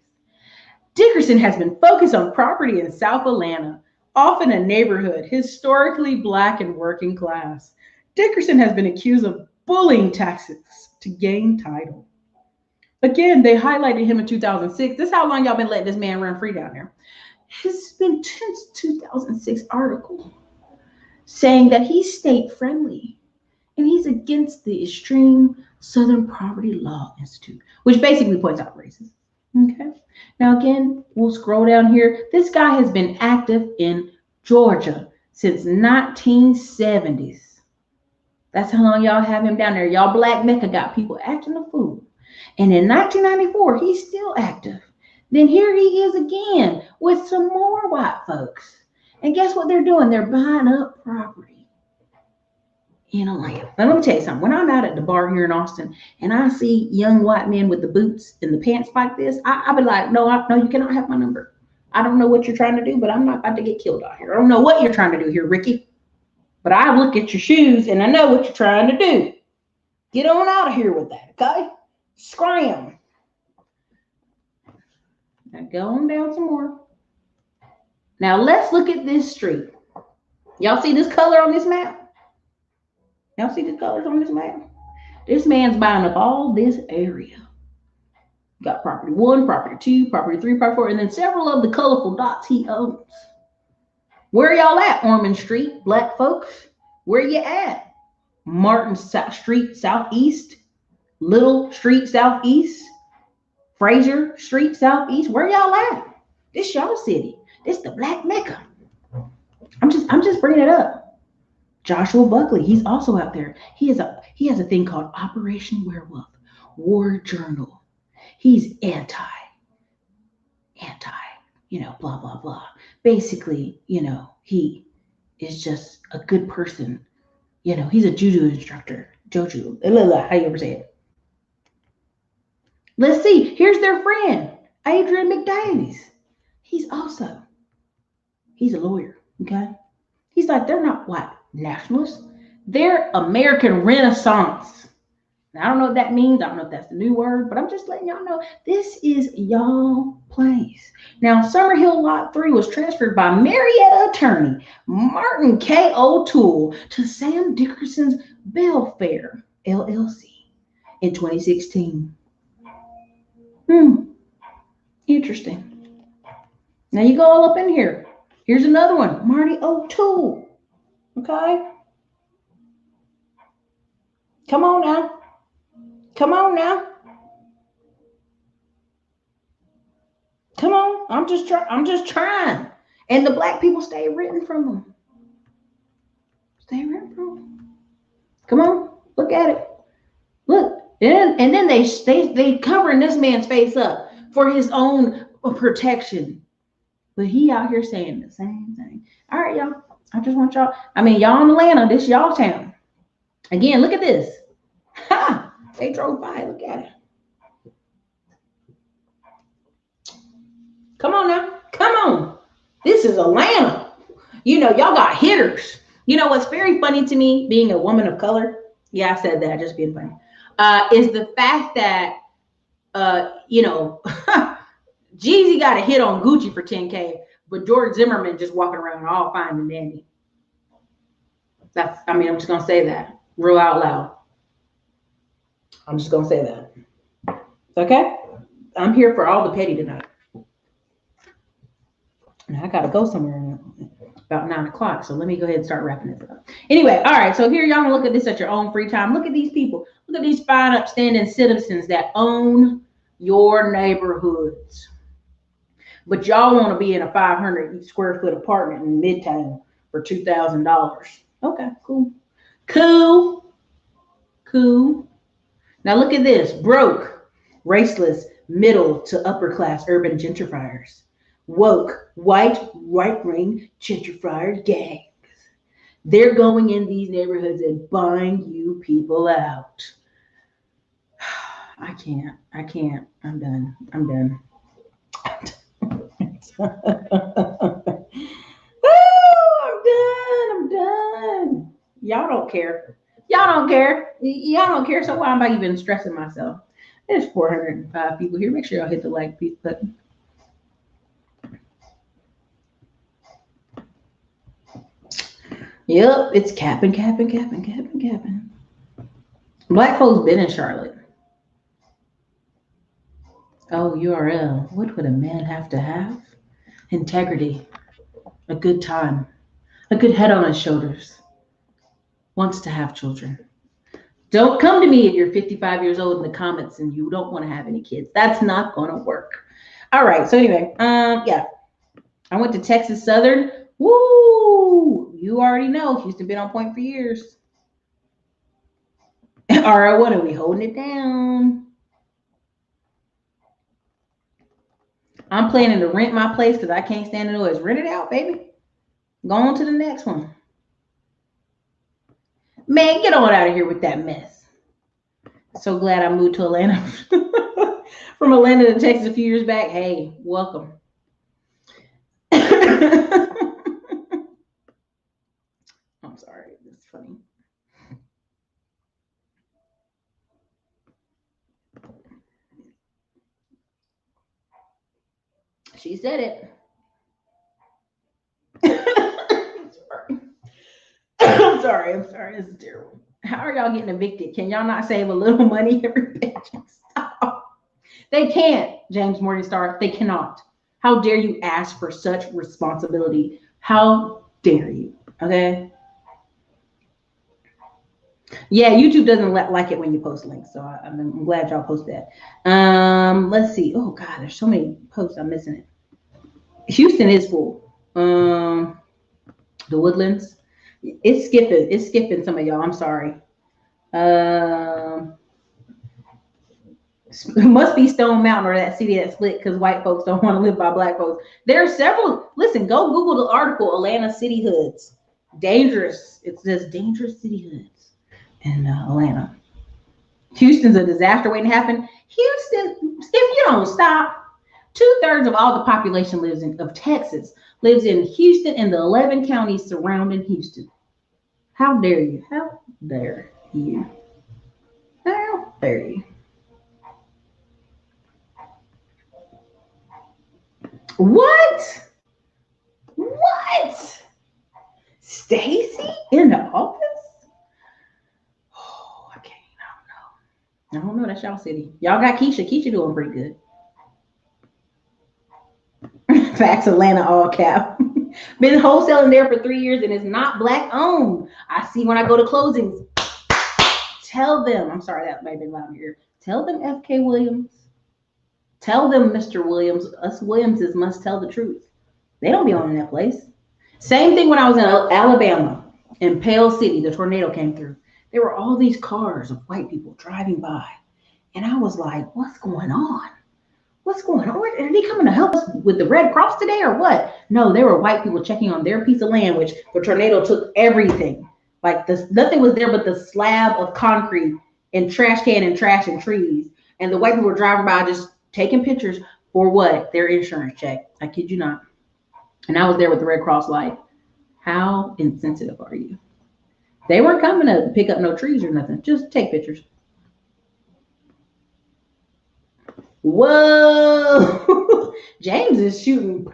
Dickerson has been focused on property in South Atlanta, often a neighborhood historically black and working class. Dickerson has been accused of bullying taxes to gain title. Again, they highlighted him in 2006. This is how long y'all been letting this man run free down there. It's been since 2006 article saying that he's state friendly And he's against the extreme Southern Poverty Law Institute, which basically points out racism. Okay. Now, again, we'll scroll down here. This guy has been active in Georgia since 1970s. That's how long y'all have him down there. Y'all Black Mecca got people acting a fool. And in 1994, he's still active. Then here he is again with some more white folks. And guess what they're doing? They're buying up property in a land. Now, let me tell you something. When I'm out at the bar here in Austin and I see young white men with the boots and the pants like this, I'll be like, no, you cannot have my number. I don't know what you're trying to do, but I'm not about to get killed out here. I don't know what you're trying to do here, Ricky. But I look at your shoes and I know what you're trying to do. Get on out of here with that, okay? Scram. Now go on down some more. Now let's look at this street. Y'all see this color on this map? Y'all see the colors on this map? This man's buying up all this area. Got property 1, property 2, property 3, property 4, and then several of the colorful dots he owns. Where y'all at, Ormond Street, Black folks? Where you at? Martin Street Southeast, Little Street Southeast, Fraser Street Southeast. Where y'all at? This y'all city. This the Black Mecca. I'm just bringing it up. Joshua Buckley, he's also out there. He has a thing called Operation Werewolf, War Journal. He's anti, blah, blah, blah. Basically, he is just a good person. He's a judo instructor. Joju. How you ever say it? Let's see. Here's their friend, Adrian McDavies. He's a lawyer, okay? He's like, they're not white nationalists. They're American Renaissance. Now, I don't know what that means. I don't know if that's the new word, but I'm just letting y'all know this is y'all place. Now, Summerhill Lot 3 was transferred by Marietta attorney Martin K. O'Toole to Sam Dickerson's Belfair, LLC in 2016. Interesting. Now, you go all up in here. Here's another one, Marty O'Toole. Okay? Come on now. Come on now. Come on. I'm just trying. And the Black people stay written from them. Stay written from them. Come on. Look at it. Look. And then they covering this man's face up for his own protection. But he out here saying the same thing. All right, y'all. I just want y'all. Y'all in Atlanta. This y'all town. Again, look at this. Ha! They drove by. Look at it. Come on now. Come on. This is Atlanta. Y'all got hitters. What's very funny to me, being a woman of color, yeah, I said that, just being funny, is the fact that, Jeezy got a hit on Gucci for 10K, but George Zimmerman just walking around all fine and dandy. I'm just going to say that real out loud. I'm just going to say that. Okay? I'm here for all the petty tonight. Now, I got to go somewhere about 9 o'clock, so let me go ahead and start wrapping this up. Anyway, all right, so here, y'all can look at this at your own free time. Look at these people. Look at these fine, upstanding citizens that own your neighborhoods. But y'all want to be in a 500 square foot apartment in Midtown for $2,000. Okay, cool. Cool. Now look at this. Broke, raceless, middle to upper class urban gentrifiers. Woke, right-wing gentrifier gangs. They're going in these neighborhoods and buying you people out. I can't. I'm done. I'm done. Y'all don't care. Y'all don't care. So why am I even stressing myself? There's 405 people here. Make sure y'all hit the like button. Yep, it's capping. Black folks been in Charlotte. Oh, URL. What would a man have to have? Integrity. A good time. A good head on his shoulders. Wants to have children. Don't come to me if you're 55 years old in the comments and you don't want to have any kids. That's not going to work. All right. So anyway, yeah, I went to Texas Southern. Woo! You already know Houston been on point for years. All right, what are we holding it down? I'm planning to rent my place because I can't stand the noise. Rent it out, baby. Go on to the next one. Man, get on out of here with that mess. So glad I moved to Atlanta. From Atlanta to Texas a few years back. Hey, welcome. I'm sorry. It's funny. She said it. I'm sorry. I'm sorry. This is terrible. How are y'all getting evicted? Can y'all not save a little money every day? Stop. They can't, James Morningstar. They cannot. How dare you ask for such responsibility? How dare you? Okay. Yeah, YouTube doesn't like it when you post links, so I'm glad y'all post that. Let's see. Oh God, there's so many posts. I'm missing it. Houston is full. The Woodlands. It's skipping. It's skipping some of y'all. I'm sorry. It must be Stone Mountain or that city that split because white folks don't want to live by black folks. There are several. Listen, go Google the article Atlanta city hoods. Dangerous. It says dangerous city hoods in Atlanta. Houston's a disaster waiting to happen. Houston, if you don't stop, 2/3 of all the population of Texas lives in Houston and the 11 counties surrounding Houston. How dare you? How dare you? How dare you? What? What? Stacy in the office? Oh, I can't. I don't know. That's y'all city. Y'all got Keisha. Keisha doing pretty good. Facts Atlanta all cap. Been wholesaling there for 3 years and it's not black owned. I see when I go to closings. Tell them. I'm sorry, that might have been loud here. Tell them FK Williams. Tell them Mr. Williams. Us Williamses must tell the truth. They don't be owning that place. Same thing when I was in Alabama, in Pale City, the tornado came through. There were all these cars of white people driving by. And I was like, what's going on? What's going on? Are they coming to help us with the Red Cross today or what? No, they were white people checking on their piece of land, which the tornado took everything. Like nothing was there but the slab of concrete and trash can and trash and trees. And the white people were driving by just taking pictures for what? Their insurance check. I kid you not. And I was there with the Red Cross like, how insensitive are you? They weren't coming to pick up no trees or nothing. Just take pictures. Whoa. James is shooting.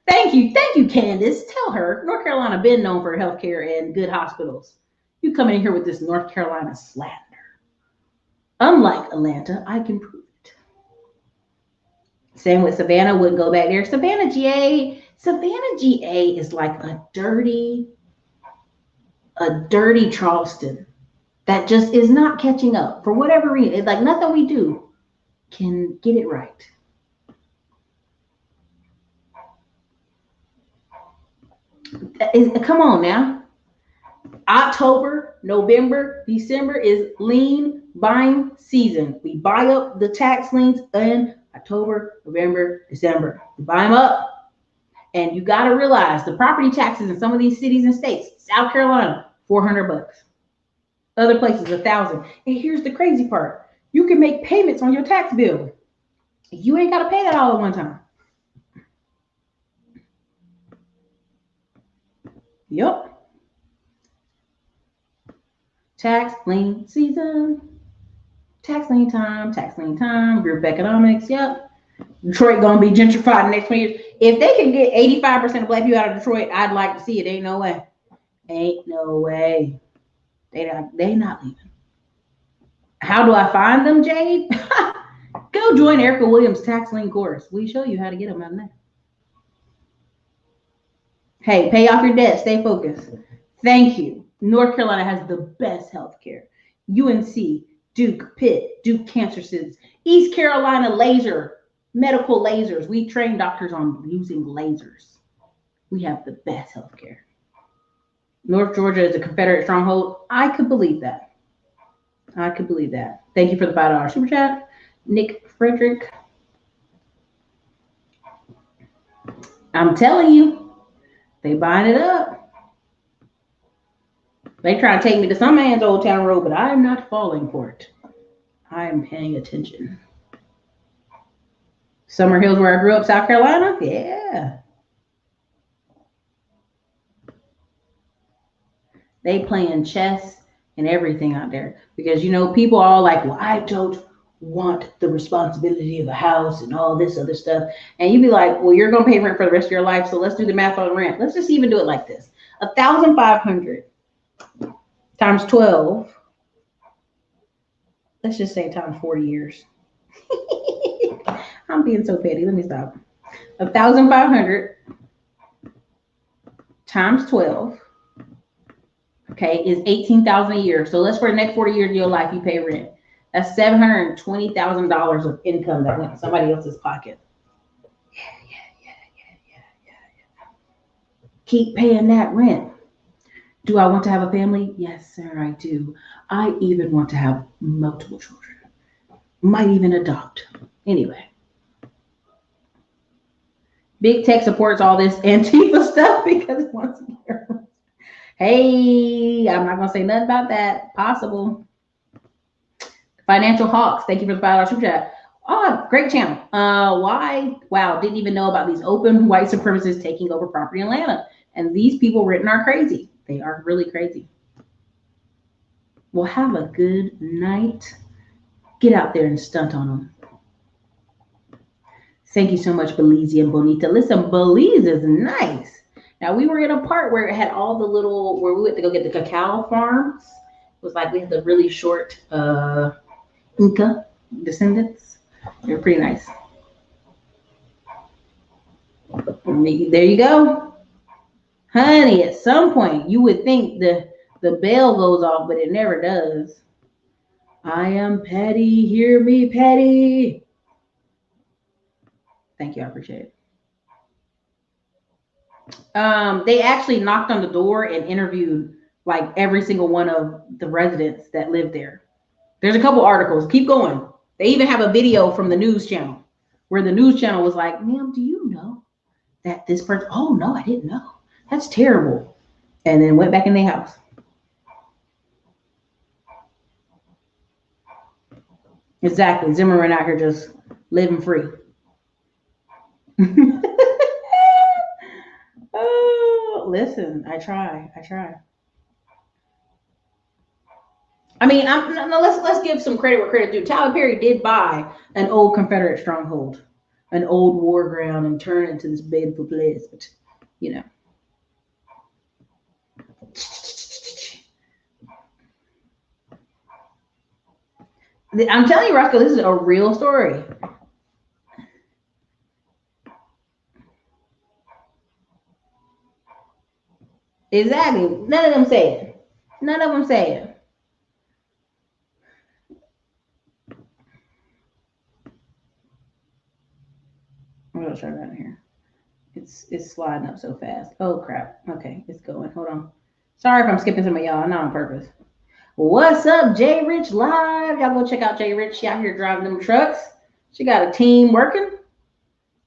Thank you, Candace. Tell her North Carolina been known for healthcare and good hospitals. You come in here with this North Carolina slander. Unlike Atlanta, I can prove it. Same with Savannah, wouldn't go back there. Savannah, GA is like a dirty Charleston that just is not catching up for whatever reason. It's like nothing we do can get it right. Come on now. October, November, December is lien buying season. We buy up the tax liens in October, November, December. We buy them up. And you got to realize the property taxes in some of these cities and states, South Carolina, $400. Other places, $1,000. And here's the crazy part. You can make payments on your tax bill. You ain't got to pay that all at one time. Yep. Tax lien season. Tax lien time, group economics. Yep. Detroit gonna be gentrified in the next 20 years. If they can get 85% of black people out of Detroit, I'd like to see it. Ain't no way. Ain't no way. They not leaving. How do I find them, Jade? Go join Erica Williams' tax lien course. We show you how to get them out of there. Hey, pay off your debt. Stay focused. Thank you. North Carolina has the best healthcare. UNC, Duke, Pitt, Duke Cancer Centers, East Carolina Laser, medical lasers. We train doctors on using lasers. We have the best healthcare. North Georgia is a Confederate stronghold. I could believe that. I could believe that. Thank you for the $5 super chat. Nick Frederick. I'm telling you, they buying it up. They try to take me to some man's Old Town Road, but I'm not falling for it. I am paying attention. Summer Hills, where I grew up, South Carolina? Yeah. They playing chess and everything out there. Because, you know, people are all like, well, I don't want the responsibility of a house and all this other stuff. And you'd be like, well, you're going to pay rent for the rest of your life. So let's do the math on rent. Let's just even do it like this. 1,500 times 12. Let's just say times 40 years. I'm being so petty. Let me stop. 1,500 times 12, okay, is 18,000 a year. So let's for the next 40 years of your life, you pay rent. That's $720,000 of income that went in somebody else's pocket. Yeah. Keep paying that rent. Do I want to have a family? Yes, sir, I do. I even want to have multiple children. Might even adopt. Anyway. Big tech supports all this Antifa stuff because once again, hey, I'm not going to say nothing about that. Possible. Financial Hawks, thank you for the $5 super chat. Oh, great channel. Why? Wow, didn't even know about these open white supremacists taking over property in Atlanta. And these people written are crazy. They are really crazy. Well, have a good night. Get out there and stunt on them. Thank you so much, Belize and Bonita. Listen, Belize is nice. Now, we were in a part where it had all the little, where we went to go get the cacao farms. It was like we had the really short Inca descendants. They were pretty nice. There you go. Honey, at some point, you would think the bell goes off, but it never does. I am petty. Hear me, petty. Thank you. I appreciate it. They actually knocked on the door and interviewed like every single one of the residents that lived there. There's a couple articles. Keep going. They even have a video from the news channel where the news channel was like, ma'am, do you know that this person? Oh, no, I didn't know. That's terrible. And then went back in their house. Exactly. Zimmerman out here just living free. Oh, listen, I try. I mean, no, let's give some credit where credit due. Tyler Perry did buy an old Confederate stronghold, an old war ground, and turn it into this beautiful place. But you know, I'm telling you, Roscoe, this is a real story. Exactly. None of them say it. None of them say it. I'm gonna try that here. It's sliding up so fast. Oh crap. Okay, it's going. Hold on. Sorry if I'm skipping some of y'all. Not on purpose. What's up, Jay Rich Live? Y'all go check out Jay Rich. She out here driving them trucks. She got a team working.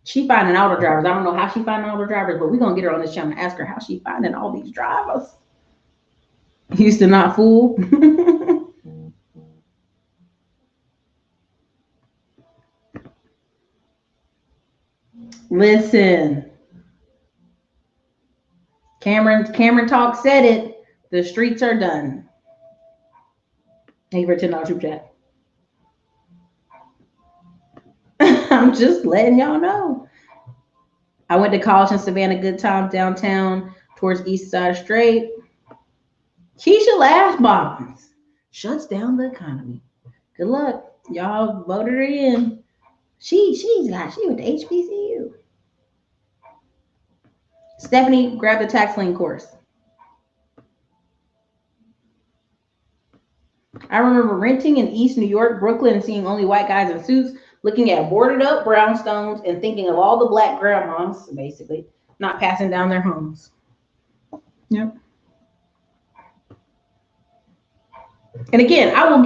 She finding auto drivers. I don't know how she finding auto drivers, but we're gonna get her on this channel and ask her how she finding all these drivers. Houston not fool. Listen. Cameron Talk said it. The streets are done. Thank you for $10 super chat. I'm just letting y'all know. I went to college in Savannah, good times downtown towards East Side Straight. Keisha Lash Bombs shuts down the economy. Good luck. Y'all voted her in. She went to HBCU. Stephanie, grab the tax lien course. I remember renting in East New York, Brooklyn, and seeing only white guys in suits, looking at boarded up brownstones and thinking of all the black grandmas, basically, not passing down their homes. Yep. And again, I will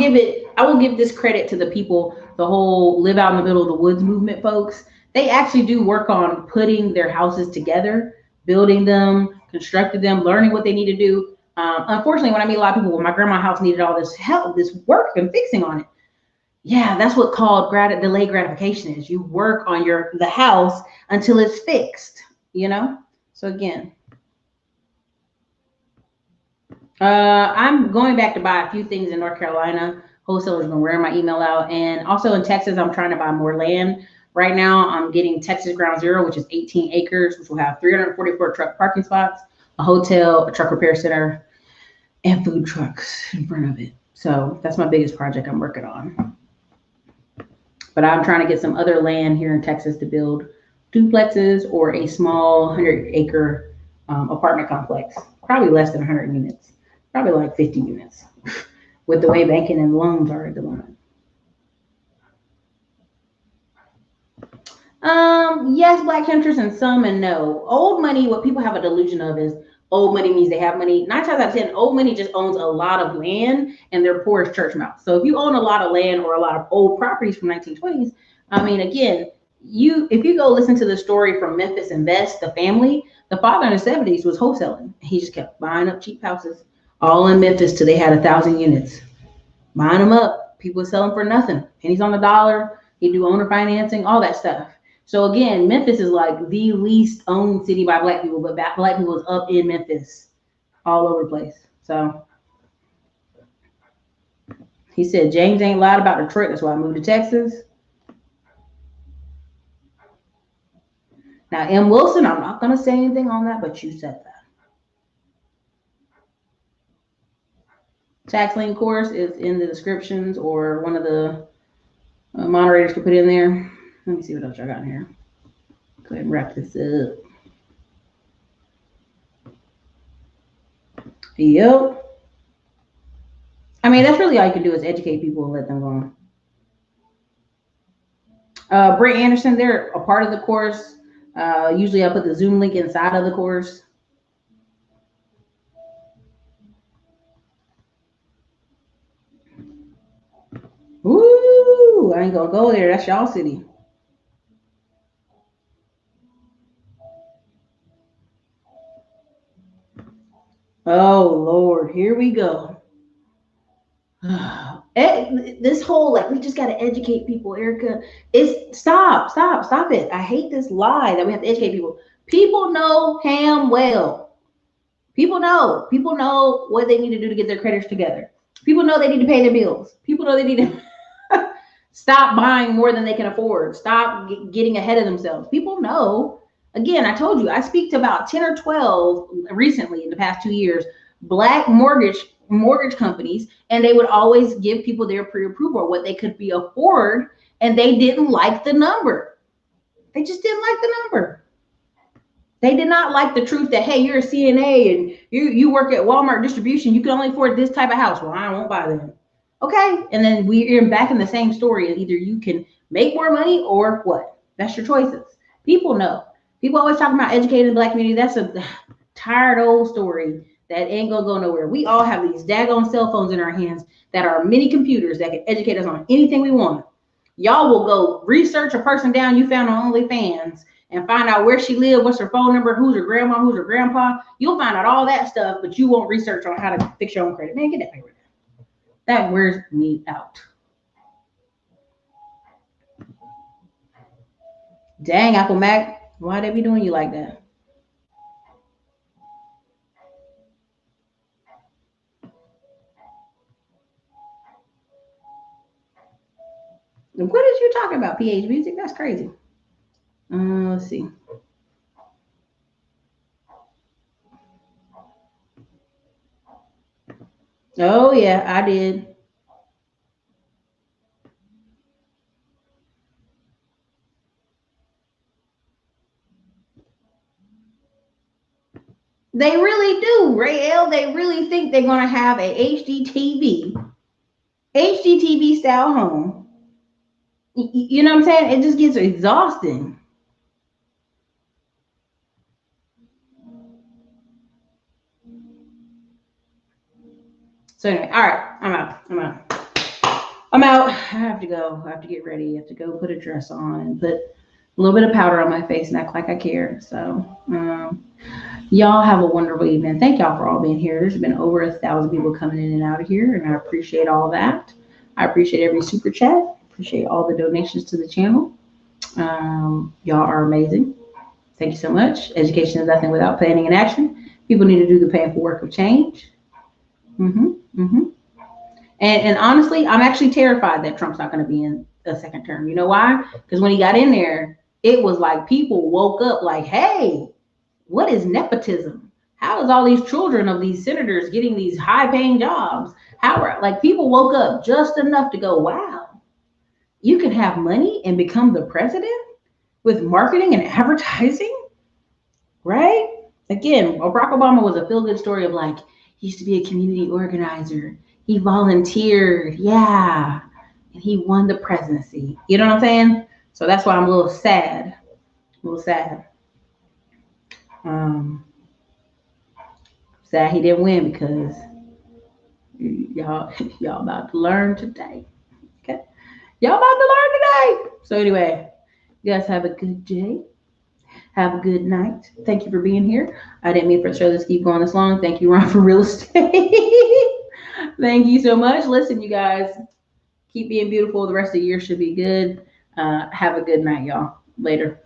give this credit to the people, the whole live out in the middle of the woods movement folks. They actually do work on putting their houses together, building them, constructing them, learning what they need to do. Unfortunately, when I meet a lot of people, well, my grandma's house needed all this help, this work and fixing on it. Yeah, that's what called delayed gratification is. You work on the house until it's fixed, you know? So again, I'm going back to buy a few things in North Carolina. Wholesalers been wearing my email out. And also in Texas, I'm trying to buy more land. Right now, I'm getting Texas Ground Zero, which is 18 acres, which will have 344 truck parking spots, a hotel, a truck repair center, and food trucks in front of it. So that's my biggest project I'm working on. But I'm trying to get some other land here in Texas to build duplexes or a small 100-acre apartment complex, probably less than 100 units, probably like 50 units, with the way banking and loans are at the moment. Yes, black interest and some and no. Old money, what people have a delusion of is old money means they have money. 9 times out of 10, old money just owns a lot of land and they're poor as church mouse. So if you own a lot of land or a lot of old properties from 1920s, I mean, again, if you go listen to the story from Memphis Invest, the family, the father in the 70s was wholesaling. He just kept buying up cheap houses all in Memphis till they had 1,000 units. Buying them up. People were selling for nothing. Pennies on the dollar. He'd do owner financing, all that stuff. So again, Memphis is like the least owned city by black people, but black people is up in Memphis, all over the place. So he said James ain't lied about Detroit. That's why I moved to Texas. Now, M. Wilson, I'm not going to say anything on that, but you said that. Tax lien course is in the descriptions, or one of the moderators could put in there. Let me see what else I got in here. Go ahead and wrap this up. Yep. I mean, that's really all you can do is educate people and let them go on. Brent Anderson, they're a part of the course. Usually I put the Zoom link inside of the course. Ooh, I ain't gonna go there. That's y'all city. Oh Lord, here we go. This whole like we just gotta educate people, Erica. It's stop it. I hate this lie that we have to educate people. People know ham well. People know what they need to do to get their credits together. People know they need to pay their bills. People know they need to stop buying more than they can afford. Stop getting ahead of themselves. People know. Again, I told you, I speak to about 10 or 12 recently in the past 2 years, black mortgage companies, and they would always give people their pre-approval, what they could be afford, and they didn't like the number. They just didn't like the number. They did not like the truth that, hey, you're a CNA and you work at Walmart distribution. You can only afford this type of house. Well, I won't buy them. Okay. And then we're back in the same story. Either you can make more money or what? That's your choices. People know. People always talking about educating the black community. That's a tired old story that ain't gonna go nowhere. We all have these daggone cell phones in our hands that are mini computers that can educate us on anything we want. Y'all will go research a person down you found on OnlyFans and find out where she lived, what's her phone number, who's her grandma, who's her grandpa. You'll find out all that stuff, but you won't research on how to fix your own credit. Man, get that paper down. That wears me out. Dang, Apple Mac, why they be doing you like that? What is you talking about? PH Music? That's crazy. Let's see. Oh yeah, I did. They really do, Ray L. They really think they're gonna have a HD TV HGTV style home. You know what I'm saying? It just gets exhausting. So anyway, all right, I'm out. I'm out. I have to go. I have to get ready. I have to go put a dress on and put a little bit of powder on my face and act like I care. So, y'all have a wonderful evening. Thank y'all for all being here. There's been over 1,000 people coming in and out of here, and I appreciate all that. I appreciate every super chat. Appreciate all the donations to the channel. Y'all are amazing. Thank you so much. Education is nothing without planning and action. People need to do the painful work of change. And honestly, I'm actually terrified that Trump's not going to be in a second term. You know why? Because when he got in there, it was like people woke up like, hey, what is nepotism? How is all these children of these senators getting these high paying jobs? How are, like, people woke up just enough to go, wow, you can have money and become the president with marketing and advertising, right? Again, Barack Obama was a feel-good story of like, he used to be a community organizer. He volunteered, yeah, and he won the presidency. You know what I'm saying? So that's why I'm a little sad. Sad he didn't win because y'all about to learn today. Okay, y'all about to learn today. So anyway, you guys have a good day. Have a good night. Thank you for being here. I didn't mean for the show to keep going this long. Thank you, Ron, for real estate. Thank you so much. Listen, you guys, keep being beautiful. The rest of the year should be good. Have a good night, y'all. Later.